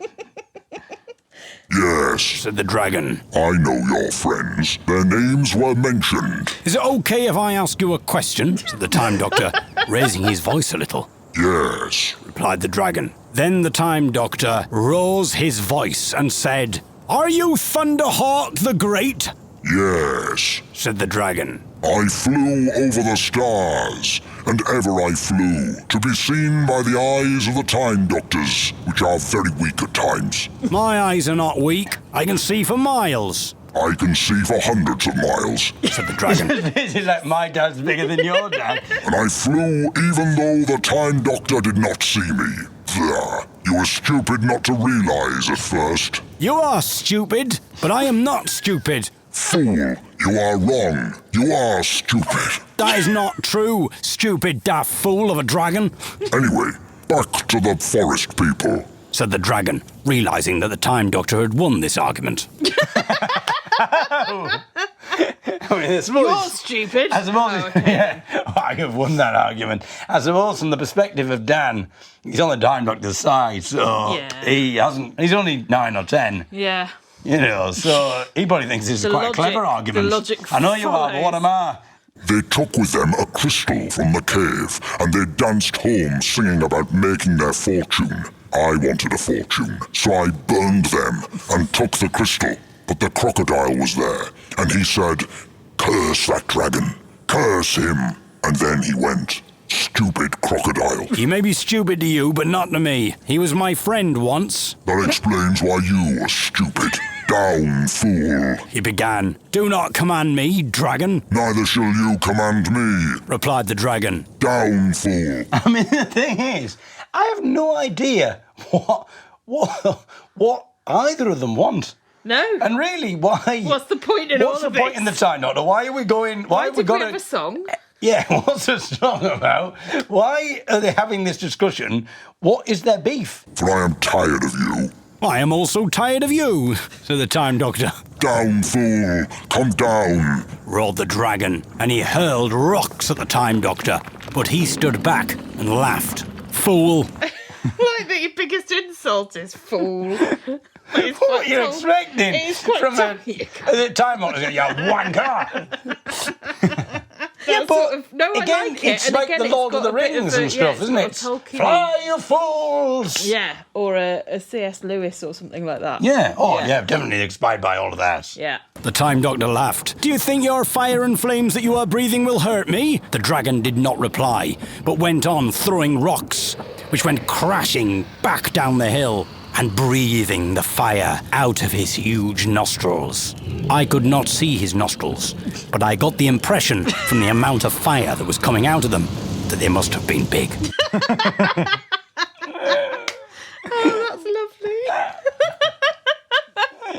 [SPEAKER 4] Yes,
[SPEAKER 3] Said the Dragon.
[SPEAKER 4] I know your friends. Their names were mentioned.
[SPEAKER 3] Is it okay if I ask you a question? Said the Time Doctor, raising his voice a little.
[SPEAKER 4] Yes,
[SPEAKER 3] Replied the Dragon. Then the Time Doctor rose his voice and said, Are you Thunderhawk the Great?
[SPEAKER 4] yes.
[SPEAKER 3] Said the Dragon.
[SPEAKER 4] I flew over the stars, and ever I flew, to be seen by the eyes of the Time Doctors, which are very weak at times.
[SPEAKER 3] My eyes are not weak. I can see for miles.
[SPEAKER 4] I can see for hundreds of miles,
[SPEAKER 3] Said the Dragon.
[SPEAKER 1] This is like my dad's bigger than your dad.
[SPEAKER 4] and I flew even though the Time Doctor did not see me. There, you were stupid not to realize at first.
[SPEAKER 3] You are stupid, but I am not stupid.
[SPEAKER 4] Fool, you are wrong. You are stupid.
[SPEAKER 3] That is not true, stupid daft fool of a dragon.
[SPEAKER 4] Anyway, back to the forest people.
[SPEAKER 3] Said the Dragon, realising that the Time Doctor had won this argument.
[SPEAKER 1] I mean, I suppose,
[SPEAKER 2] You're stupid.
[SPEAKER 1] I suppose, yeah, I have won that argument. I suppose from the perspective of Dan, he's on the Time Doctor's side, so
[SPEAKER 2] Yeah.
[SPEAKER 1] he's only 9 or 10.
[SPEAKER 2] Yeah.
[SPEAKER 1] You know, so he probably thinks this is
[SPEAKER 2] The
[SPEAKER 1] quite
[SPEAKER 2] logic-
[SPEAKER 1] a clever argument.
[SPEAKER 2] the logic
[SPEAKER 1] I know you are, but what am I?
[SPEAKER 4] They took with them a crystal from the cave, and they danced home singing about making their fortune. I wanted a fortune, so I burned them and took the crystal. But the crocodile was there, and he said, "Curse that dragon, curse him." And then he went. Stupid crocodile.
[SPEAKER 3] He may be stupid to you, but not to me. He was my friend once.
[SPEAKER 4] That explains why you were stupid. Down, fool.
[SPEAKER 3] He began. Do not command me, dragon,
[SPEAKER 4] Neither shall you command me.
[SPEAKER 3] replied the Dragon.
[SPEAKER 4] Down, fool.
[SPEAKER 1] I mean, the thing is, I have no idea what either of them want.
[SPEAKER 2] No.
[SPEAKER 1] And really, why?
[SPEAKER 2] What's the point in all
[SPEAKER 1] What's
[SPEAKER 2] of
[SPEAKER 1] the point
[SPEAKER 2] this?
[SPEAKER 1] in the Time Doctor? Why are we going?
[SPEAKER 2] Why
[SPEAKER 1] have we
[SPEAKER 2] did
[SPEAKER 1] got
[SPEAKER 2] we have a song?
[SPEAKER 1] Yeah, what's the song about? Why are they having this discussion? What is their beef?
[SPEAKER 4] For I am tired of you.
[SPEAKER 3] I am also tired of you, said the Time Doctor.
[SPEAKER 4] Down, fool. Come down.
[SPEAKER 3] Roared the Dragon, and he hurled rocks at the Time Doctor, but he stood back and laughed. Fool.
[SPEAKER 2] Like that your biggest insult is fool.
[SPEAKER 1] What are you expecting?
[SPEAKER 2] It's quite
[SPEAKER 1] from
[SPEAKER 2] tongue-in-cheek.
[SPEAKER 1] the time doctor? You wanker.
[SPEAKER 2] Yeah,
[SPEAKER 1] but
[SPEAKER 2] no, I
[SPEAKER 1] again,
[SPEAKER 2] like it.
[SPEAKER 1] it's
[SPEAKER 2] And
[SPEAKER 1] like
[SPEAKER 2] again,
[SPEAKER 1] the
[SPEAKER 2] it's
[SPEAKER 1] Lord of
[SPEAKER 2] got
[SPEAKER 1] the
[SPEAKER 2] a bit
[SPEAKER 1] Rings
[SPEAKER 2] of a-
[SPEAKER 1] and stuff,
[SPEAKER 2] yeah,
[SPEAKER 1] isn't it?
[SPEAKER 2] it's got a Tolkien-y-
[SPEAKER 1] Fly, you fools!
[SPEAKER 2] Yeah, or a C.S. Lewis or something like that.
[SPEAKER 1] Yeah, definitely inspired by all of that.
[SPEAKER 2] Yeah.
[SPEAKER 3] The Time Doctor laughed. Do you think your fire and flames that you are breathing will hurt me? The dragon did not reply, but went on throwing rocks, which went crashing back down the hill and breathing the fire out of his huge nostrils. I could not see his nostrils, but I got the impression from the amount of fire that was coming out of them that they must have been big.
[SPEAKER 2] Oh, that's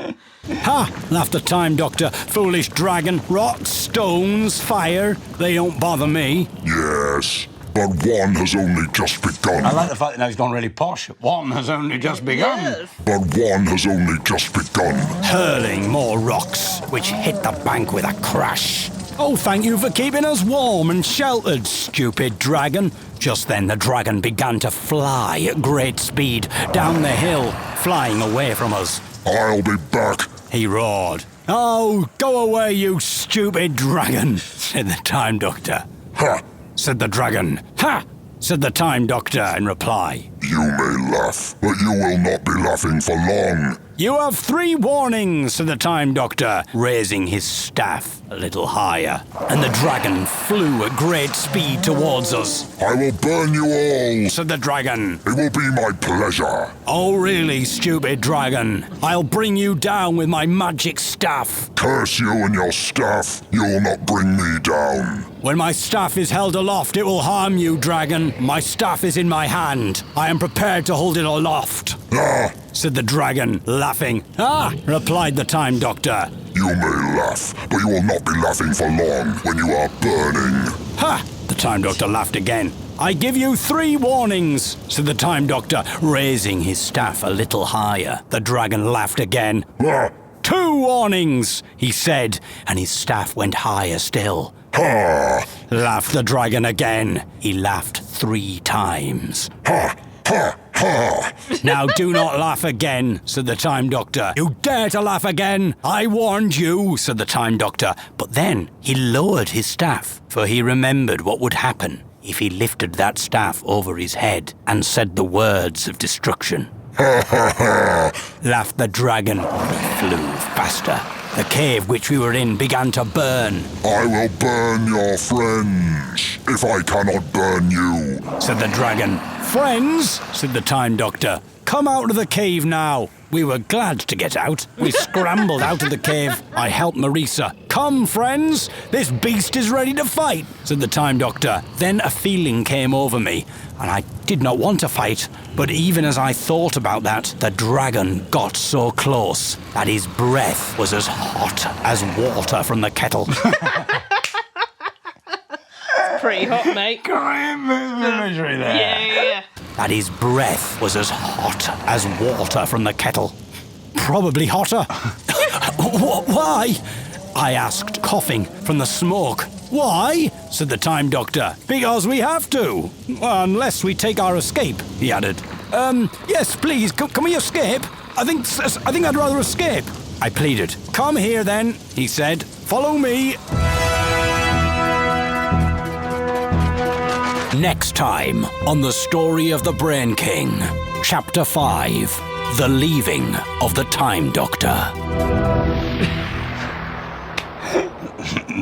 [SPEAKER 2] lovely.
[SPEAKER 3] Ha! Laughed the Time Doctor. Foolish dragon. Rocks, stones, fire. They don't bother me.
[SPEAKER 4] Yes, but one has only just begun.
[SPEAKER 1] I like the fact that now he's gone really posh. One has only just begun.
[SPEAKER 2] Yes.
[SPEAKER 4] But one has only just begun.
[SPEAKER 3] Hurling more rocks, which hit the bank with a crash. Oh, thank you for keeping us warm and sheltered, stupid dragon. Just then the dragon began to fly at great speed down the hill, flying away from us.
[SPEAKER 4] I'll be back.
[SPEAKER 3] He roared. Oh, go away, you stupid dragon, said the Time Doctor.
[SPEAKER 4] Ha!
[SPEAKER 3] Said the dragon. Ha! Said the Time Doctor in reply.
[SPEAKER 4] You may laugh, but you will not be laughing for long.
[SPEAKER 3] You have 3 warnings, said the Time Doctor, raising his staff a little higher. And the dragon flew at great speed towards us.
[SPEAKER 4] I will burn you all.
[SPEAKER 3] Said the dragon.
[SPEAKER 4] It will be my pleasure.
[SPEAKER 3] Oh, really, stupid dragon? I'll bring you down with my magic staff.
[SPEAKER 4] Curse you and your staff. You will not bring me down.
[SPEAKER 3] When my staff is held aloft, it will harm you, dragon. My staff is in my hand. I am prepared to hold it aloft.
[SPEAKER 4] Ah,
[SPEAKER 3] Said the dragon, laughing. Ah, replied the Time Doctor.
[SPEAKER 4] you may laugh, but you will not be laughing for long when you are burning.
[SPEAKER 3] Ha! The Time Doctor laughed again. I give you 3 warnings, said the Time Doctor, raising his staff a little higher. The dragon laughed again.
[SPEAKER 4] Ah,
[SPEAKER 3] 2 warnings, he said, and his staff went higher still.
[SPEAKER 4] ha,
[SPEAKER 3] Laughed the dragon again. He laughed 3 times.
[SPEAKER 4] ha, ha, ha.
[SPEAKER 3] Now do not laugh again, said the Time Doctor. You dare to laugh again? I warned you, said the Time Doctor. But then he lowered his staff, for he remembered what would happen if he lifted that staff over his head and said the words of destruction. Laughed the dragon. He flew faster. The cave which we were in began to burn,
[SPEAKER 4] I will burn your friends if I cannot burn you.
[SPEAKER 3] said the dragon. Friends, said the Time Doctor, come out of the cave now. We were glad to get out. We scrambled out of the cave. I helped Marisa. Come, friends, this beast is ready to fight, said the Time Doctor. Then a feeling came over me, and I did not want to fight. But even as I thought about that, the dragon got so close that his breath was as hot as water from the kettle.
[SPEAKER 2] Pretty hot, mate.
[SPEAKER 1] Great imagery there.
[SPEAKER 2] Yeah.
[SPEAKER 3] That his breath was as hot as water from the kettle. Probably hotter. Why? I asked, coughing from the smoke. Why? Said the Time Doctor. Because we have to. Unless we take our escape, he added. Yes, please, can we escape? I think I'd rather escape. I pleaded. Come here then, he said. Follow me. Next time on The Story of the Brain King, Chapter 5, The Leaving of the Time Doctor.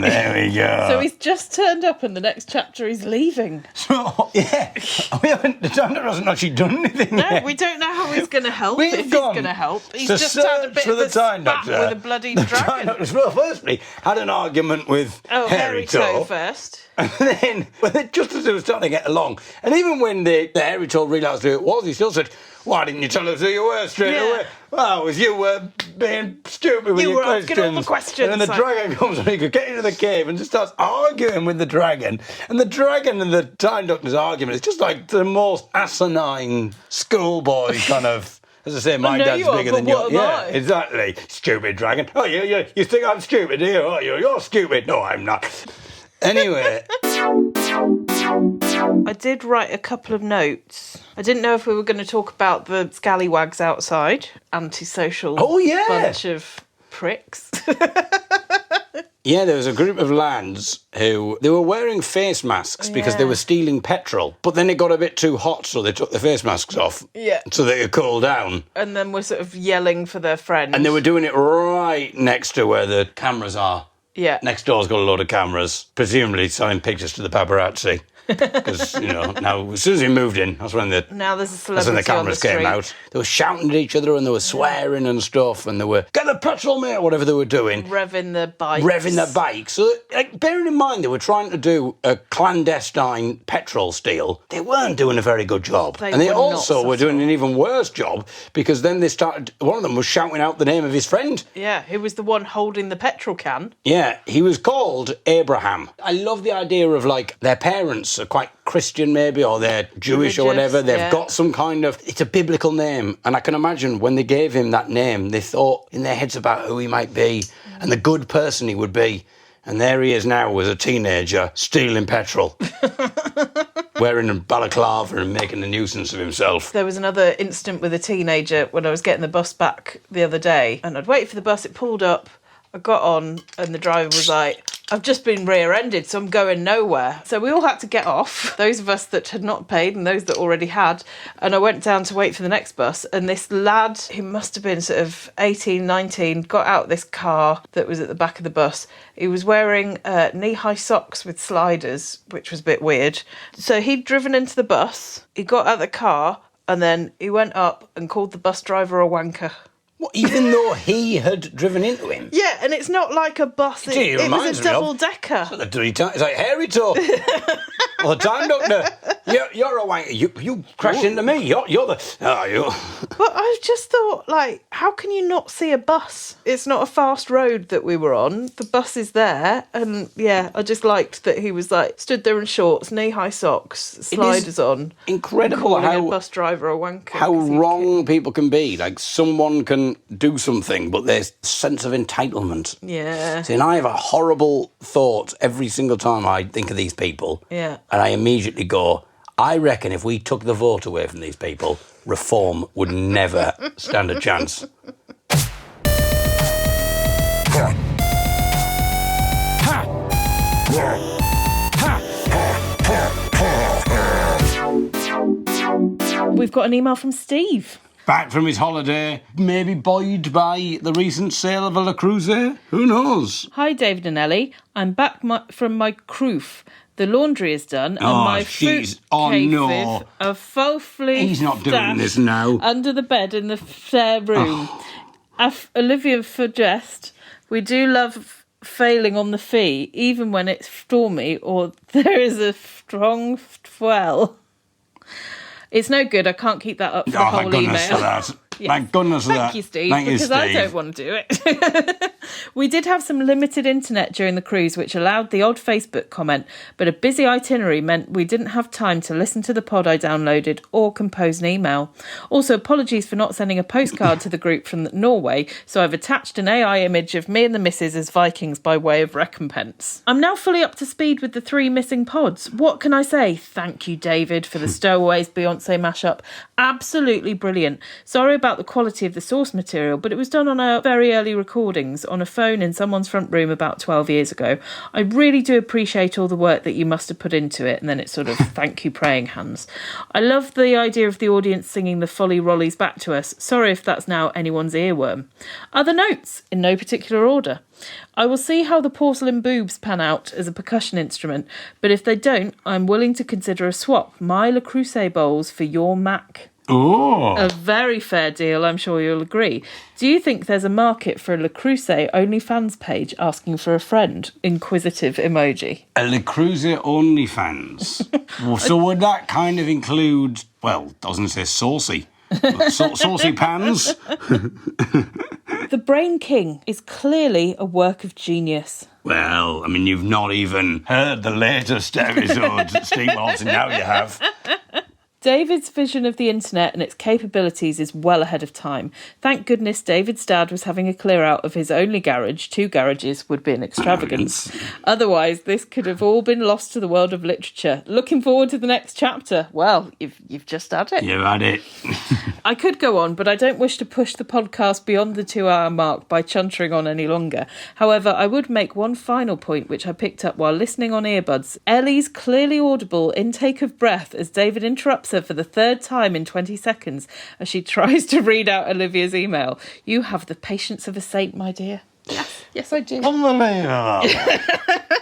[SPEAKER 1] There we go.
[SPEAKER 2] So he's just turned up and the next chapter he's leaving.
[SPEAKER 1] So, yeah, the Time Doctor hasn't actually done anything
[SPEAKER 2] No,
[SPEAKER 1] yet.
[SPEAKER 2] we don't know how he's going to help,
[SPEAKER 1] We've
[SPEAKER 2] if he's
[SPEAKER 1] gone
[SPEAKER 2] going to help. He's
[SPEAKER 1] to
[SPEAKER 2] just had a
[SPEAKER 1] search
[SPEAKER 2] bit
[SPEAKER 1] for
[SPEAKER 2] of
[SPEAKER 1] the
[SPEAKER 2] a
[SPEAKER 1] Time
[SPEAKER 2] spat
[SPEAKER 1] Doctor.
[SPEAKER 2] with a bloody
[SPEAKER 1] The Time
[SPEAKER 2] dragon.
[SPEAKER 1] Doctor, well, firstly, had an argument with
[SPEAKER 2] Oh,
[SPEAKER 1] Hairy Toe.
[SPEAKER 2] first.
[SPEAKER 1] And then, just as they were starting to get along, and even when the Hairy Toe realised who it was, he still said, why didn't you tell us who you were straight
[SPEAKER 2] Yeah.
[SPEAKER 1] away? Well, it was you were being stupid with
[SPEAKER 2] You
[SPEAKER 1] your
[SPEAKER 2] were
[SPEAKER 1] questions.
[SPEAKER 2] asking all the questions.
[SPEAKER 1] And then the dragon comes and he could get into the cave and just starts arguing with the dragon. And the dragon and the Time Doctor's argument is just like the most asinine schoolboy kind of... As I say, my
[SPEAKER 2] know
[SPEAKER 1] dad's
[SPEAKER 2] you are,
[SPEAKER 1] bigger
[SPEAKER 2] but
[SPEAKER 1] than you.
[SPEAKER 2] what am
[SPEAKER 1] Yeah,
[SPEAKER 2] I?
[SPEAKER 1] exactly. Stupid dragon. Oh, you think I'm stupid, do you? Oh, you're stupid. No, I'm not. Anyway...
[SPEAKER 2] I did write a couple of notes. I didn't know if we were going to talk about the scallywags outside, antisocial bunch of pricks.
[SPEAKER 1] Yeah, there was a group of lads who, they were wearing face masks because they were stealing petrol. But then it got a bit too hot, so they took the face masks off.
[SPEAKER 2] Yeah.
[SPEAKER 1] So they could cool down.
[SPEAKER 2] And then were sort of yelling for their friends.
[SPEAKER 1] And they were doing it right next to where the cameras are.
[SPEAKER 2] Yeah.
[SPEAKER 1] Next door's got a load of cameras, presumably selling pictures to the paparazzi. Because, now, as soon as we moved in, that's when the cameras came out. They were shouting at each other and they were swearing and stuff, and they were, get the petrol, mate, or whatever they were doing.
[SPEAKER 2] Revving their bikes.
[SPEAKER 1] So, bearing in mind they were trying to do a clandestine petrol steal, they weren't doing a very good job. They also were doing an even worse job, because then one of them was shouting out the name of his friend.
[SPEAKER 2] Yeah, who was the one holding the petrol can.
[SPEAKER 1] Yeah, he was called Abraham. I love the idea of, their parents are quite Christian maybe, or they're Jewish or whatever. They've got some kind of, it's a biblical name. And I can imagine when they gave him that name, they thought in their heads about who he might be and the good person he would be. And there he is now as a teenager stealing petrol. Wearing a balaclava and making a nuisance of himself.
[SPEAKER 2] There was another incident with a teenager when I was getting the bus back the other day, and I'd wait for the bus, it pulled up, I got on, and the driver was like, I've just been rear-ended, so I'm going nowhere. So we all had to get off, those of us that had not paid and those that already had, and I went down to wait for the next bus, and this lad, who must have been sort of 18, 19, got out this car that was at the back of the bus. He was wearing knee-high socks with sliders, which was a bit weird. So he'd driven into the bus, he got out of the car, and then he went up and called the bus driver a wanker.
[SPEAKER 1] What, even though he had driven into him?
[SPEAKER 2] Yeah, and it's not like a bus. It was a double-decker.
[SPEAKER 1] It's like hairy toe. Well, time doctor, you're a wanker. You crashed into me. You're the. Oh, you.
[SPEAKER 2] But I just thought, how can you not see a bus? It's not a fast road that we were on. The bus is there, and I just liked that he was stood there in shorts, knee-high socks, sliders on.
[SPEAKER 1] Incredible
[SPEAKER 2] calling
[SPEAKER 1] how
[SPEAKER 2] a bus driver a wanker.
[SPEAKER 1] How wrong people can be. Someone can do something, but there's a sense of entitlement.
[SPEAKER 2] Yeah.
[SPEAKER 1] See, and I have a horrible thought every single time I think of these people.
[SPEAKER 2] Yeah.
[SPEAKER 1] And I immediately go, I reckon if we took the vote away from these people, reform would never stand a chance.
[SPEAKER 2] We've got an email from Steve.
[SPEAKER 1] Back from his holiday, maybe buoyed by the recent sale of a Le Creuset? Who knows?
[SPEAKER 2] Hi, David and Ellie. I'm back from my croof. The laundry is done, and my fruit cases are fully
[SPEAKER 1] He's not doing this now.
[SPEAKER 2] Under the bed in the spare room. Olivia suggests we do love failing on the fee, even when it's stormy or there is a strong swell. It's no good. I can't keep that up for the whole email.
[SPEAKER 1] Thank goodness for that.
[SPEAKER 2] Thank you, Steve, because I don't want to do it. We did have some limited internet during the cruise, which allowed the odd Facebook comment, but a busy itinerary meant we didn't have time to listen to the pod I downloaded or compose an email. Also, apologies for not sending a postcard to the group from Norway, so I've attached an AI image of me and the missus as Vikings by way of recompense. I'm now fully up to speed with the 3 missing pods. What can I say? Thank you, David, for the Stowaways Beyonce mashup. Absolutely brilliant. Sorry about the quality of the source material, but it was done on our very early recordings on a phone in someone's front room about 12 years ago. I really do appreciate all the work that you must have put into it. And then it's sort of thank you praying hands. I love the idea of the audience singing the Folly Rollies back to us. Sorry if that's now anyone's earworm. Other notes, in no particular order. I will see how the porcelain boobs pan out as a percussion instrument, but if they don't, I'm willing to consider a swap. My Le Creuset bowls for your Mac.
[SPEAKER 1] Oh.
[SPEAKER 2] A very fair deal, I'm sure you'll agree. Do you think there's a market for a Le Creuset OnlyFans page asking for a friend? Inquisitive emoji.
[SPEAKER 1] A Le Creuset OnlyFans? So would that kind of include, well, doesn't say saucy. Saucy pans?
[SPEAKER 2] The Brain King is clearly a work of genius.
[SPEAKER 1] Well, I mean, you've not even heard the latest episode, Steve Martin, now you have.
[SPEAKER 2] David's vision of the internet and its capabilities is well ahead of time. Thank goodness David's dad was having a clear out of his only garage. 2 garages would be an extravagance. Otherwise, this could have all been lost to the world of literature. Looking forward to the next chapter. Well, you've just had it.
[SPEAKER 1] You've had it.
[SPEAKER 2] I could go on, but I don't wish to push the podcast beyond the 2-hour mark by chuntering on any longer. However, I would make one final point which I picked up while listening on earbuds. Ellie's clearly audible intake of breath as David interrupts her for the 3rd time in 20 seconds as she tries to read out Olivia's email. You have the patience of a saint, my dear. Yes, I do.
[SPEAKER 1] Unbelievable.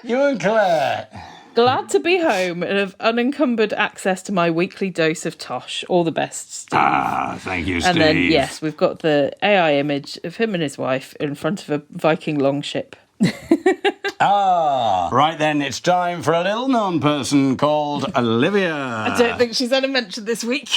[SPEAKER 1] You and Claire.
[SPEAKER 2] Glad to be home and have unencumbered access to my weekly dose of tosh. All the best, Steve.
[SPEAKER 1] Thank you, Steve.
[SPEAKER 2] And then, yes, we've got the AI image of him and his wife in front of a Viking longship.
[SPEAKER 1] Right then, it's time for a little-known person called Olivia.
[SPEAKER 2] I don't think she's had a mention this week.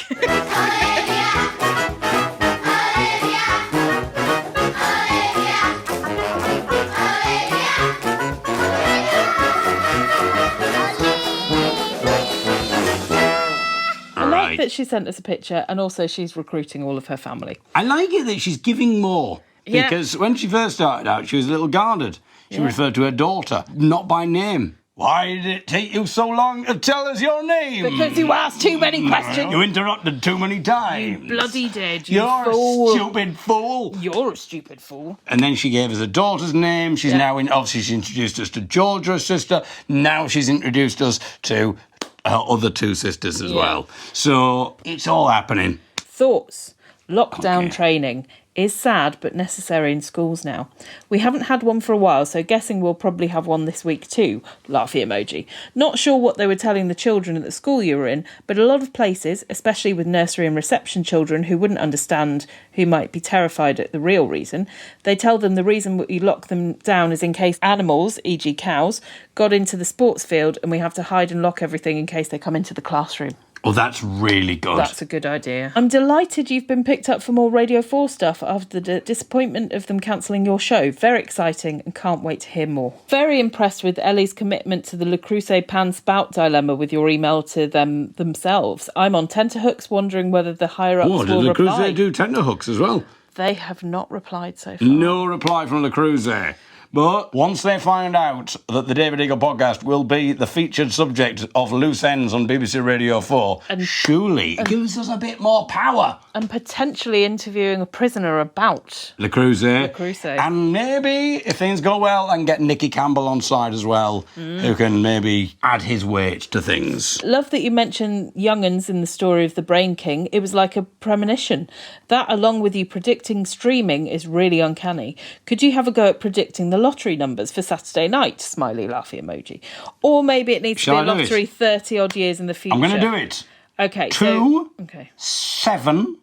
[SPEAKER 2] That she sent us a picture, and also she's recruiting all of her family.
[SPEAKER 1] I like it that she's giving more.
[SPEAKER 2] Yeah.
[SPEAKER 1] Because when she first started out, she was a little guarded. She referred to her daughter, not by name. Why did it take you so long to tell us your name?
[SPEAKER 2] Because you asked too many questions.
[SPEAKER 1] You interrupted too many times.
[SPEAKER 2] You bloody did, you
[SPEAKER 1] You're
[SPEAKER 2] fool.
[SPEAKER 1] a stupid fool.
[SPEAKER 2] You're a stupid fool.
[SPEAKER 1] And then she gave us her daughter's name. She's now obviously she's introduced us to Georgia, her sister. Now she's introduced us to her other 2 sisters as well. So it's all happening.
[SPEAKER 2] Thoughts. Lockdown training is sad but necessary in schools now. We haven't had one for a while, so guessing we'll probably have one this week too. Laughy emoji. Not sure what they were telling the children at the school you were in, but a lot of places, especially with nursery and reception children who wouldn't understand, who might be terrified at the real reason, they tell them the reason we lock them down is in case animals, e.g. cows, got into the sports field and we have to hide and lock everything in case they come into the classroom.
[SPEAKER 1] Oh, that's really good.
[SPEAKER 2] That's a good idea. I'm delighted you've been picked up for more Radio 4 stuff after the disappointment of them cancelling your show. Very exciting and can't wait to hear more. Very impressed with Ellie's commitment to the Le Creuset pan spout dilemma with your email to them themselves. I'm on tenterhooks wondering whether the higher-ups will reply.
[SPEAKER 1] Did Le Creuset do tenterhooks as well?
[SPEAKER 2] They have not replied so far.
[SPEAKER 1] No reply from Le Creuset. But once they find out that the David Eagle podcast will be the featured subject of Loose Ends on BBC Radio 4, surely it gives us a bit more power.
[SPEAKER 2] And potentially interviewing a prisoner about
[SPEAKER 1] Le Creuset.
[SPEAKER 2] Le Creuset.
[SPEAKER 1] And maybe, if things go well, I can get Nicky Campbell on side as well, who can maybe add his weight to things.
[SPEAKER 2] Love that you mentioned young'uns in the story of the Brain King. It was like a premonition. That, along with you predicting streaming, is really uncanny. Could you have a go at predicting the lottery numbers for Saturday night? Smiley laughy emoji. Or maybe it needs to be a lottery 30 odd years in the future.
[SPEAKER 1] I'm going to do it.
[SPEAKER 2] Okay.
[SPEAKER 1] 2, 7,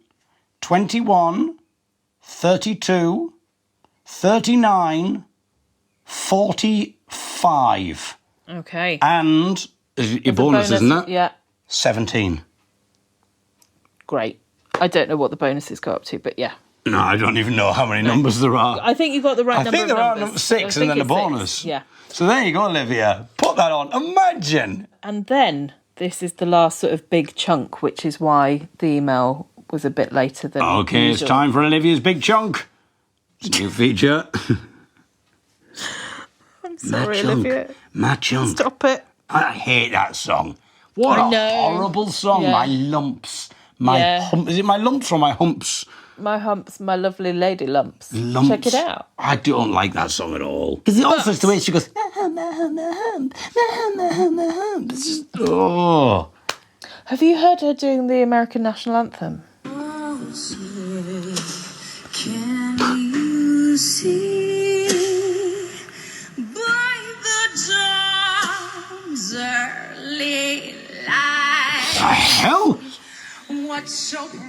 [SPEAKER 1] 21, 32, 39, 45.
[SPEAKER 2] Okay.
[SPEAKER 1] And your bonus, isn't it?
[SPEAKER 2] Yeah.
[SPEAKER 1] 17.
[SPEAKER 2] Great. I don't know what the bonuses go up to, but yeah.
[SPEAKER 1] No, I don't even know how many numbers there are.
[SPEAKER 2] I think you got the right number of numbers.
[SPEAKER 1] I think there are 6 and then a bonus.
[SPEAKER 2] 6. Yeah.
[SPEAKER 1] So there you go, Olivia. Put that on. Imagine.
[SPEAKER 2] And then this is the last sort of big chunk, which is why the email was a bit later than
[SPEAKER 1] Okay,
[SPEAKER 2] usual.
[SPEAKER 1] it's time for Olivia's big chunk. It's a new feature.
[SPEAKER 2] I'm sorry, Olivia.
[SPEAKER 1] My chunk.
[SPEAKER 2] Stop it.
[SPEAKER 1] I hate that song. What a horrible song.
[SPEAKER 2] Yeah.
[SPEAKER 1] My lumps. My humps. Is it my lumps or my humps?
[SPEAKER 2] My humps, my lovely lady lumps.
[SPEAKER 1] Lumps.
[SPEAKER 2] Check it out.
[SPEAKER 1] I don't like that song at all. Because it also is the way she goes, it's just, oh.
[SPEAKER 2] Have you heard her doing the American national anthem?
[SPEAKER 5] Can you see by the dawn's early light?
[SPEAKER 1] The hell?
[SPEAKER 5] What's so proud?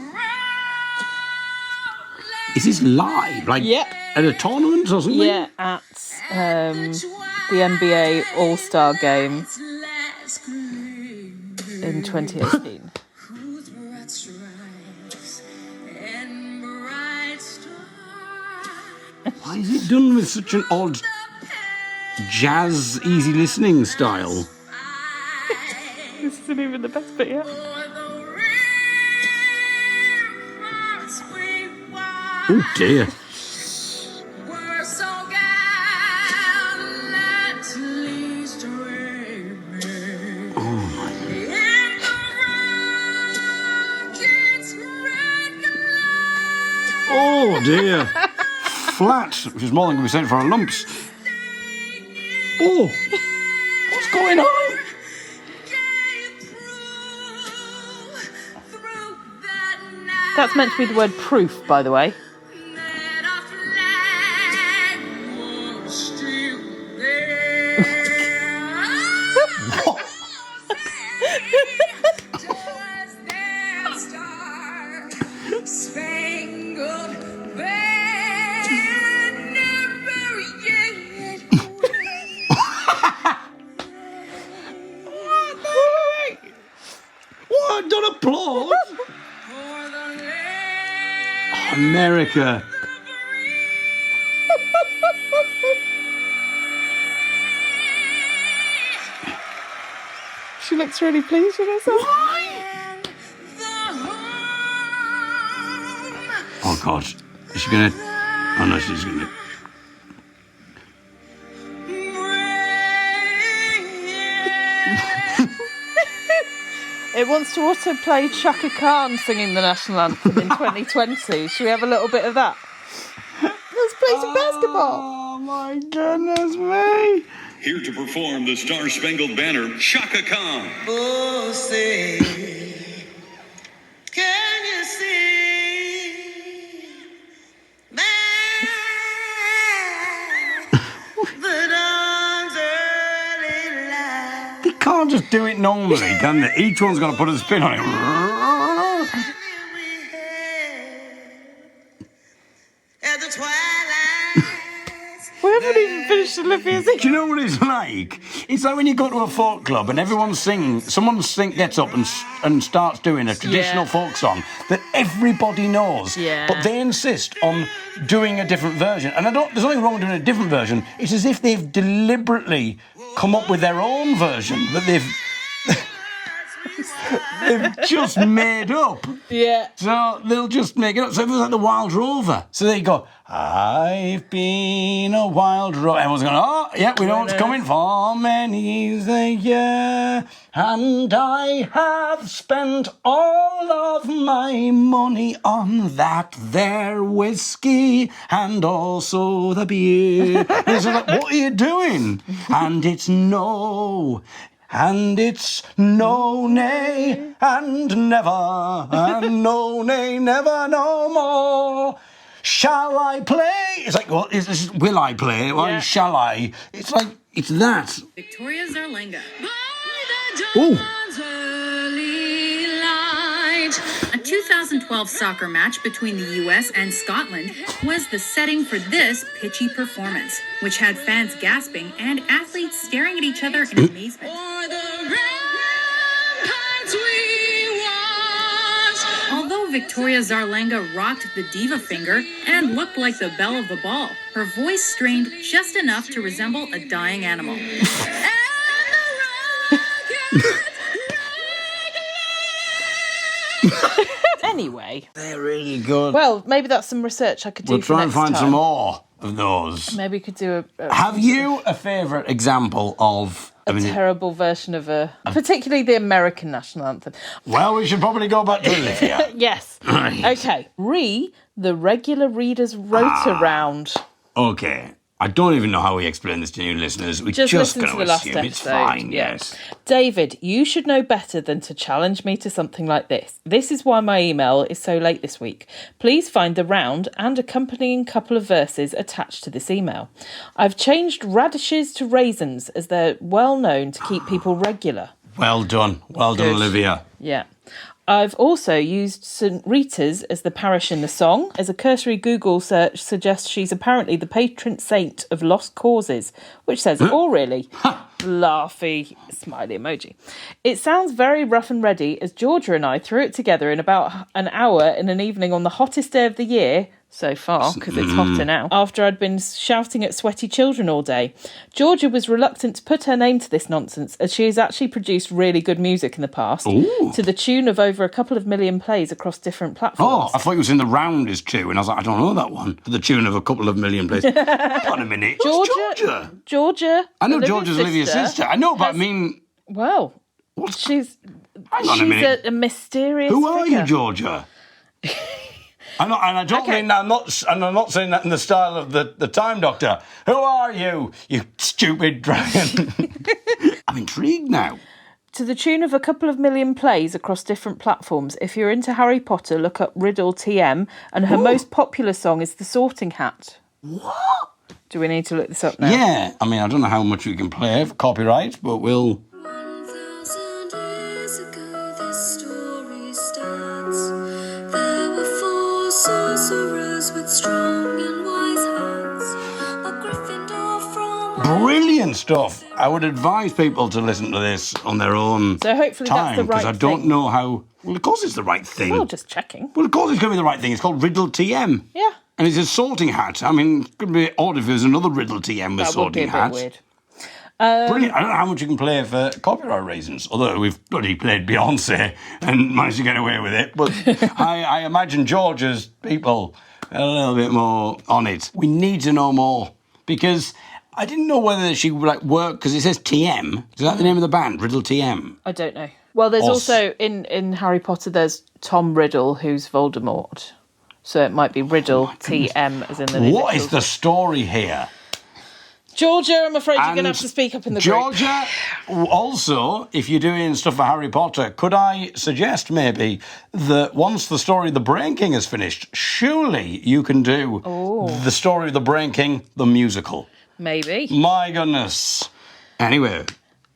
[SPEAKER 1] Is this live? Like at a tournament or something?
[SPEAKER 2] Yeah, at the NBA All-Star Game in 2018.
[SPEAKER 1] Why is it done with such an odd jazz, easy listening style?
[SPEAKER 2] This isn't even the best bit yet.
[SPEAKER 3] Oh dear.
[SPEAKER 5] We're so gallantly streaming.
[SPEAKER 3] Oh my.
[SPEAKER 5] In the rocket's red glare.
[SPEAKER 3] Oh dear. Flat, which is more than can be sent for a lumps. Oh, what's going on?
[SPEAKER 2] That's meant to be the word proof, by the way.
[SPEAKER 3] What? Don't applaud. America.
[SPEAKER 2] She looks really pleased with herself.
[SPEAKER 3] Oh God, is she gonna? Oh no, she's gonna.
[SPEAKER 2] It wants to autoplay Chaka Khan singing the national anthem in 2020. Should we have a little bit of that? Let's play some basketball.
[SPEAKER 3] Oh my goodness me!
[SPEAKER 6] Here to perform the Star Spangled Banner, Chaka Khan.
[SPEAKER 7] Oh, say, can you see the dawn's early light?
[SPEAKER 3] They can't just do it normally, can they? Each one's got to put a spin on it.
[SPEAKER 7] At the twilight.
[SPEAKER 2] We haven't even finished Olivia's.
[SPEAKER 3] Do you know what it's like? It's like when you go to a folk club and everyone someone gets up and starts doing a traditional folk song that everybody knows,
[SPEAKER 2] Yeah.
[SPEAKER 3] but they insist on doing a different version. And there's nothing wrong with doing a different version. It's as if they've deliberately come up with their own version that they've just made up.
[SPEAKER 2] Yeah.
[SPEAKER 3] So they'll just make it up. So it was like the Wild Rover. So they go, I've been a wild rover. Everyone's going, oh, yeah, we know what's coming for many's the year. And I have spent all of my money on that there whiskey and also the beer. And it's like, what are you doing? And it's no... And it's no, nay, and never, and no, nay, never, no more. Shall I play? It's like, well, will I play? Well, shall I? It's like, it's that.
[SPEAKER 5] Victoria Zarlenga.
[SPEAKER 3] Ooh.
[SPEAKER 5] A 2012 soccer match between the US and Scotland was the setting for this pitchy performance, which had fans gasping and athletes staring at each other in amazement. Although Victoria Zarlenga rocked the diva finger and looked like the belle of the ball, her voice strained just enough to resemble a dying animal.
[SPEAKER 2] Anyway.
[SPEAKER 3] They're really good.
[SPEAKER 2] Well, maybe that's some research I could do
[SPEAKER 3] We'll
[SPEAKER 2] for
[SPEAKER 3] try and
[SPEAKER 2] next
[SPEAKER 3] find
[SPEAKER 2] time.
[SPEAKER 3] some more of those.
[SPEAKER 2] Maybe we could do a
[SPEAKER 3] Have you a favourite example of...
[SPEAKER 2] terrible version of particularly the American national anthem.
[SPEAKER 3] Well, we should probably go back to Olivia.
[SPEAKER 2] Yes. Okay. The regular readers wrote around.
[SPEAKER 3] Okay. I don't even know how we explain this to new listeners. We're just
[SPEAKER 2] listen
[SPEAKER 3] going
[SPEAKER 2] to
[SPEAKER 3] to
[SPEAKER 2] the last
[SPEAKER 3] assume it's
[SPEAKER 2] episode.
[SPEAKER 3] fine,
[SPEAKER 2] Yeah.
[SPEAKER 3] yes.
[SPEAKER 2] David, you should know better than to challenge me to something like this. This is why my email is so late this week. Please find the round and accompanying couple of verses attached to this email. I've changed radishes to raisins as they're well known to keep people regular.
[SPEAKER 3] Well done. Well done,
[SPEAKER 2] Good.
[SPEAKER 3] Olivia.
[SPEAKER 2] Yeah. I've also used St Rita's as the parish in the song, as a cursory Google search suggests she's apparently the patron saint of lost causes, which says it all really. Laughy smiley emoji. It sounds very rough and ready as Georgia and I threw it together in about an hour in an evening on the hottest day of the year, so far, because it's hotter now. After I'd been shouting at sweaty children all day, Georgia was reluctant to put her name to this nonsense, as she has actually produced really good music in the past, to the tune of over a couple of million plays across different platforms.
[SPEAKER 1] Oh, I thought it was In the Round is too, and I was like, I don't know that one. To the tune of a couple of million plays. Hold on a minute. What's Georgia?
[SPEAKER 2] Georgia.
[SPEAKER 1] I know Georgia's Olivia's sister. I know, but I mean...
[SPEAKER 2] Well, she's
[SPEAKER 1] Hang on a minute.
[SPEAKER 2] a mysterious
[SPEAKER 1] Who are
[SPEAKER 2] figure.
[SPEAKER 1] you, Georgia? I'm not saying that in the style of the Time Doctor. Who are you, you stupid dragon? I'm intrigued now.
[SPEAKER 2] To the tune of a couple of million plays across different platforms. If you're into Harry Potter, look up Riddle TM, and her most popular song is The Sorting Hat.
[SPEAKER 1] What?
[SPEAKER 2] Do we need to look this up now?
[SPEAKER 1] Yeah, I mean, I don't know how much we can play for copyright, but we'll...
[SPEAKER 8] 1,000 years ago this story starts. There were 4 sorcerers with strong and wise hearts. A Gryffindor from...
[SPEAKER 1] Brilliant stuff. I would advise people to listen to this on their own
[SPEAKER 2] So hopefully
[SPEAKER 1] time,
[SPEAKER 2] that's the right
[SPEAKER 1] because I don't
[SPEAKER 2] thing.
[SPEAKER 1] know how... Well, of course it's the right thing.
[SPEAKER 2] Well, just checking.
[SPEAKER 1] Well, of course it's going to be the right thing. It's called Riddle TM.
[SPEAKER 2] Yeah.
[SPEAKER 1] And it's a sorting hat. I mean, it could be odd if there's another Riddle TM with
[SPEAKER 2] That would be
[SPEAKER 1] sorting
[SPEAKER 2] a bit
[SPEAKER 1] hat.
[SPEAKER 2] weird.
[SPEAKER 1] Brilliant. I don't know how much you can play for copyright reasons, although we've bloody played Beyonce and managed to get away with it. But I imagine Georgia's people are a little bit more on it. We need to know more, because I didn't know whether she would work, because it says TM. Is that the name of the band, Riddle TM?
[SPEAKER 2] I don't know. Well, there's also, in Harry Potter, there's Tom Riddle, who's Voldemort. So it might be Riddle TM, as in the name.
[SPEAKER 1] What is the story here?
[SPEAKER 2] Georgia, I'm afraid you're going to have to speak up in the group.
[SPEAKER 1] Georgia, also, if you're doing stuff for Harry Potter, could I suggest maybe that once the story of the Brain King is finished, surely you can do the story of the Brain King, the musical.
[SPEAKER 2] Maybe.
[SPEAKER 1] My goodness. Anyway.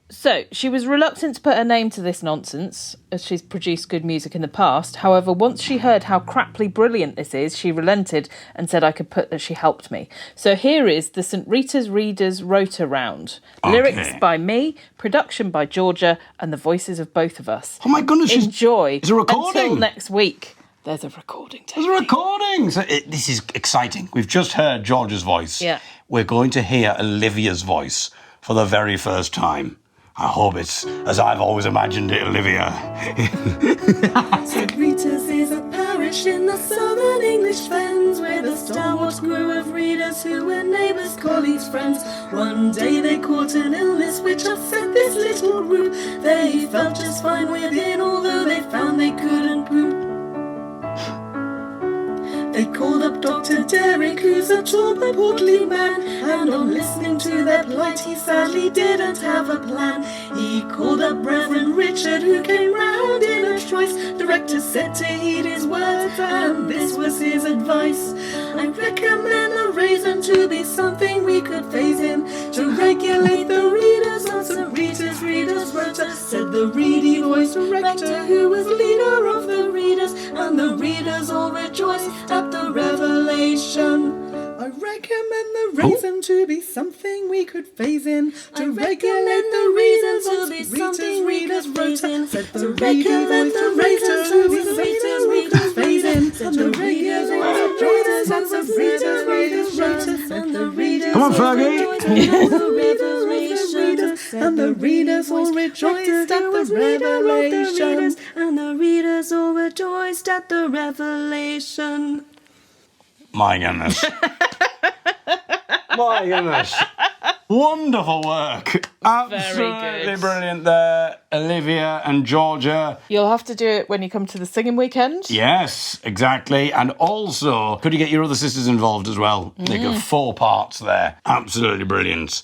[SPEAKER 2] So, she was reluctant to put her name to this nonsense, as she's produced good music in the past. However, once she heard how craply brilliant this is, she relented and said I could put that she helped me. So here is the St. Rita's Readers Rota Round.
[SPEAKER 1] Okay.
[SPEAKER 2] Lyrics by me, production by Georgia, and the voices of both of us.
[SPEAKER 1] Oh my goodness.
[SPEAKER 2] Enjoy.
[SPEAKER 1] It's a recording.
[SPEAKER 2] Until next week. There's a recording tape.
[SPEAKER 1] There's a recording. So this is exciting. We've just heard Georgia's voice.
[SPEAKER 2] Yeah.
[SPEAKER 1] We're going to hear Olivia's voice for the very first time. I hope it's as I've always imagined it, Olivia.
[SPEAKER 8] St. Rita's is a parish in the southern English fens, where the stalwart crew of readers who were neighbours, colleagues, friends. One day they caught an illness which upset this little group. They felt just fine within, although they found they couldn't poop. They called up Dr. Derrick, who's a tall but portly man, and on listening to their plight, he sadly didn't have a plan. He called up Reverend Richard, who came round in a trice. Director said to heed his words, and this was his advice. I recommend the raisin to be something we could phase in, to regulate the readers on St. Rita's Readers Rota, said the reedy voiced rector, who was leader of the readers, and the readers all rejoiced at the revelation. I recommend the raisin to be something we could phase in, to regulate the reasons to be something readers rota, said the recommend the raisins to be something readers phase in, said the readers and the readers rota, said the readers.
[SPEAKER 1] Come on, Fergie.
[SPEAKER 8] And the readers all rejoiced at the revelation. And the readers all rejoiced at the revelation.
[SPEAKER 1] My goodness. My goodness. Wonderful work. Absolutely
[SPEAKER 2] good.
[SPEAKER 1] brilliant there, Olivia and Georgia.
[SPEAKER 2] You'll have to do it when you come to the singing weekend.
[SPEAKER 1] Yes, exactly. And also, could you get your other sisters involved as well? They got 4 parts there. Absolutely brilliant.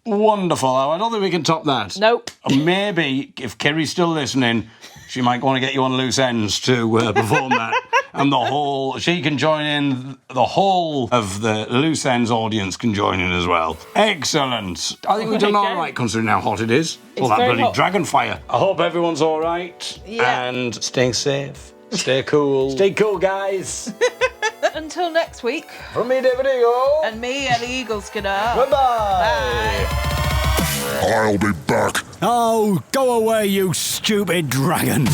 [SPEAKER 1] Wonderful. I don't think we can top that.
[SPEAKER 2] Nope.
[SPEAKER 1] Maybe, if Kerry's still listening, she might want to get you on Loose Ends to perform that. And she can join in, the whole of the Loose Ends audience can join in as well. Excellent. I think we've done all right considering how hot it is. All that
[SPEAKER 2] very
[SPEAKER 1] bloody
[SPEAKER 2] hot.
[SPEAKER 1] dragon fire. I hope everyone's all right.
[SPEAKER 2] Yeah.
[SPEAKER 1] And stay safe. Stay cool. Stay cool, guys.
[SPEAKER 2] Until next week.
[SPEAKER 1] From me, David Eagle.
[SPEAKER 2] And me, Ellie Eagle Skinner.
[SPEAKER 1] Bye-bye.
[SPEAKER 2] Bye.
[SPEAKER 4] I'll be back.
[SPEAKER 3] Oh, go away, you stupid dragon.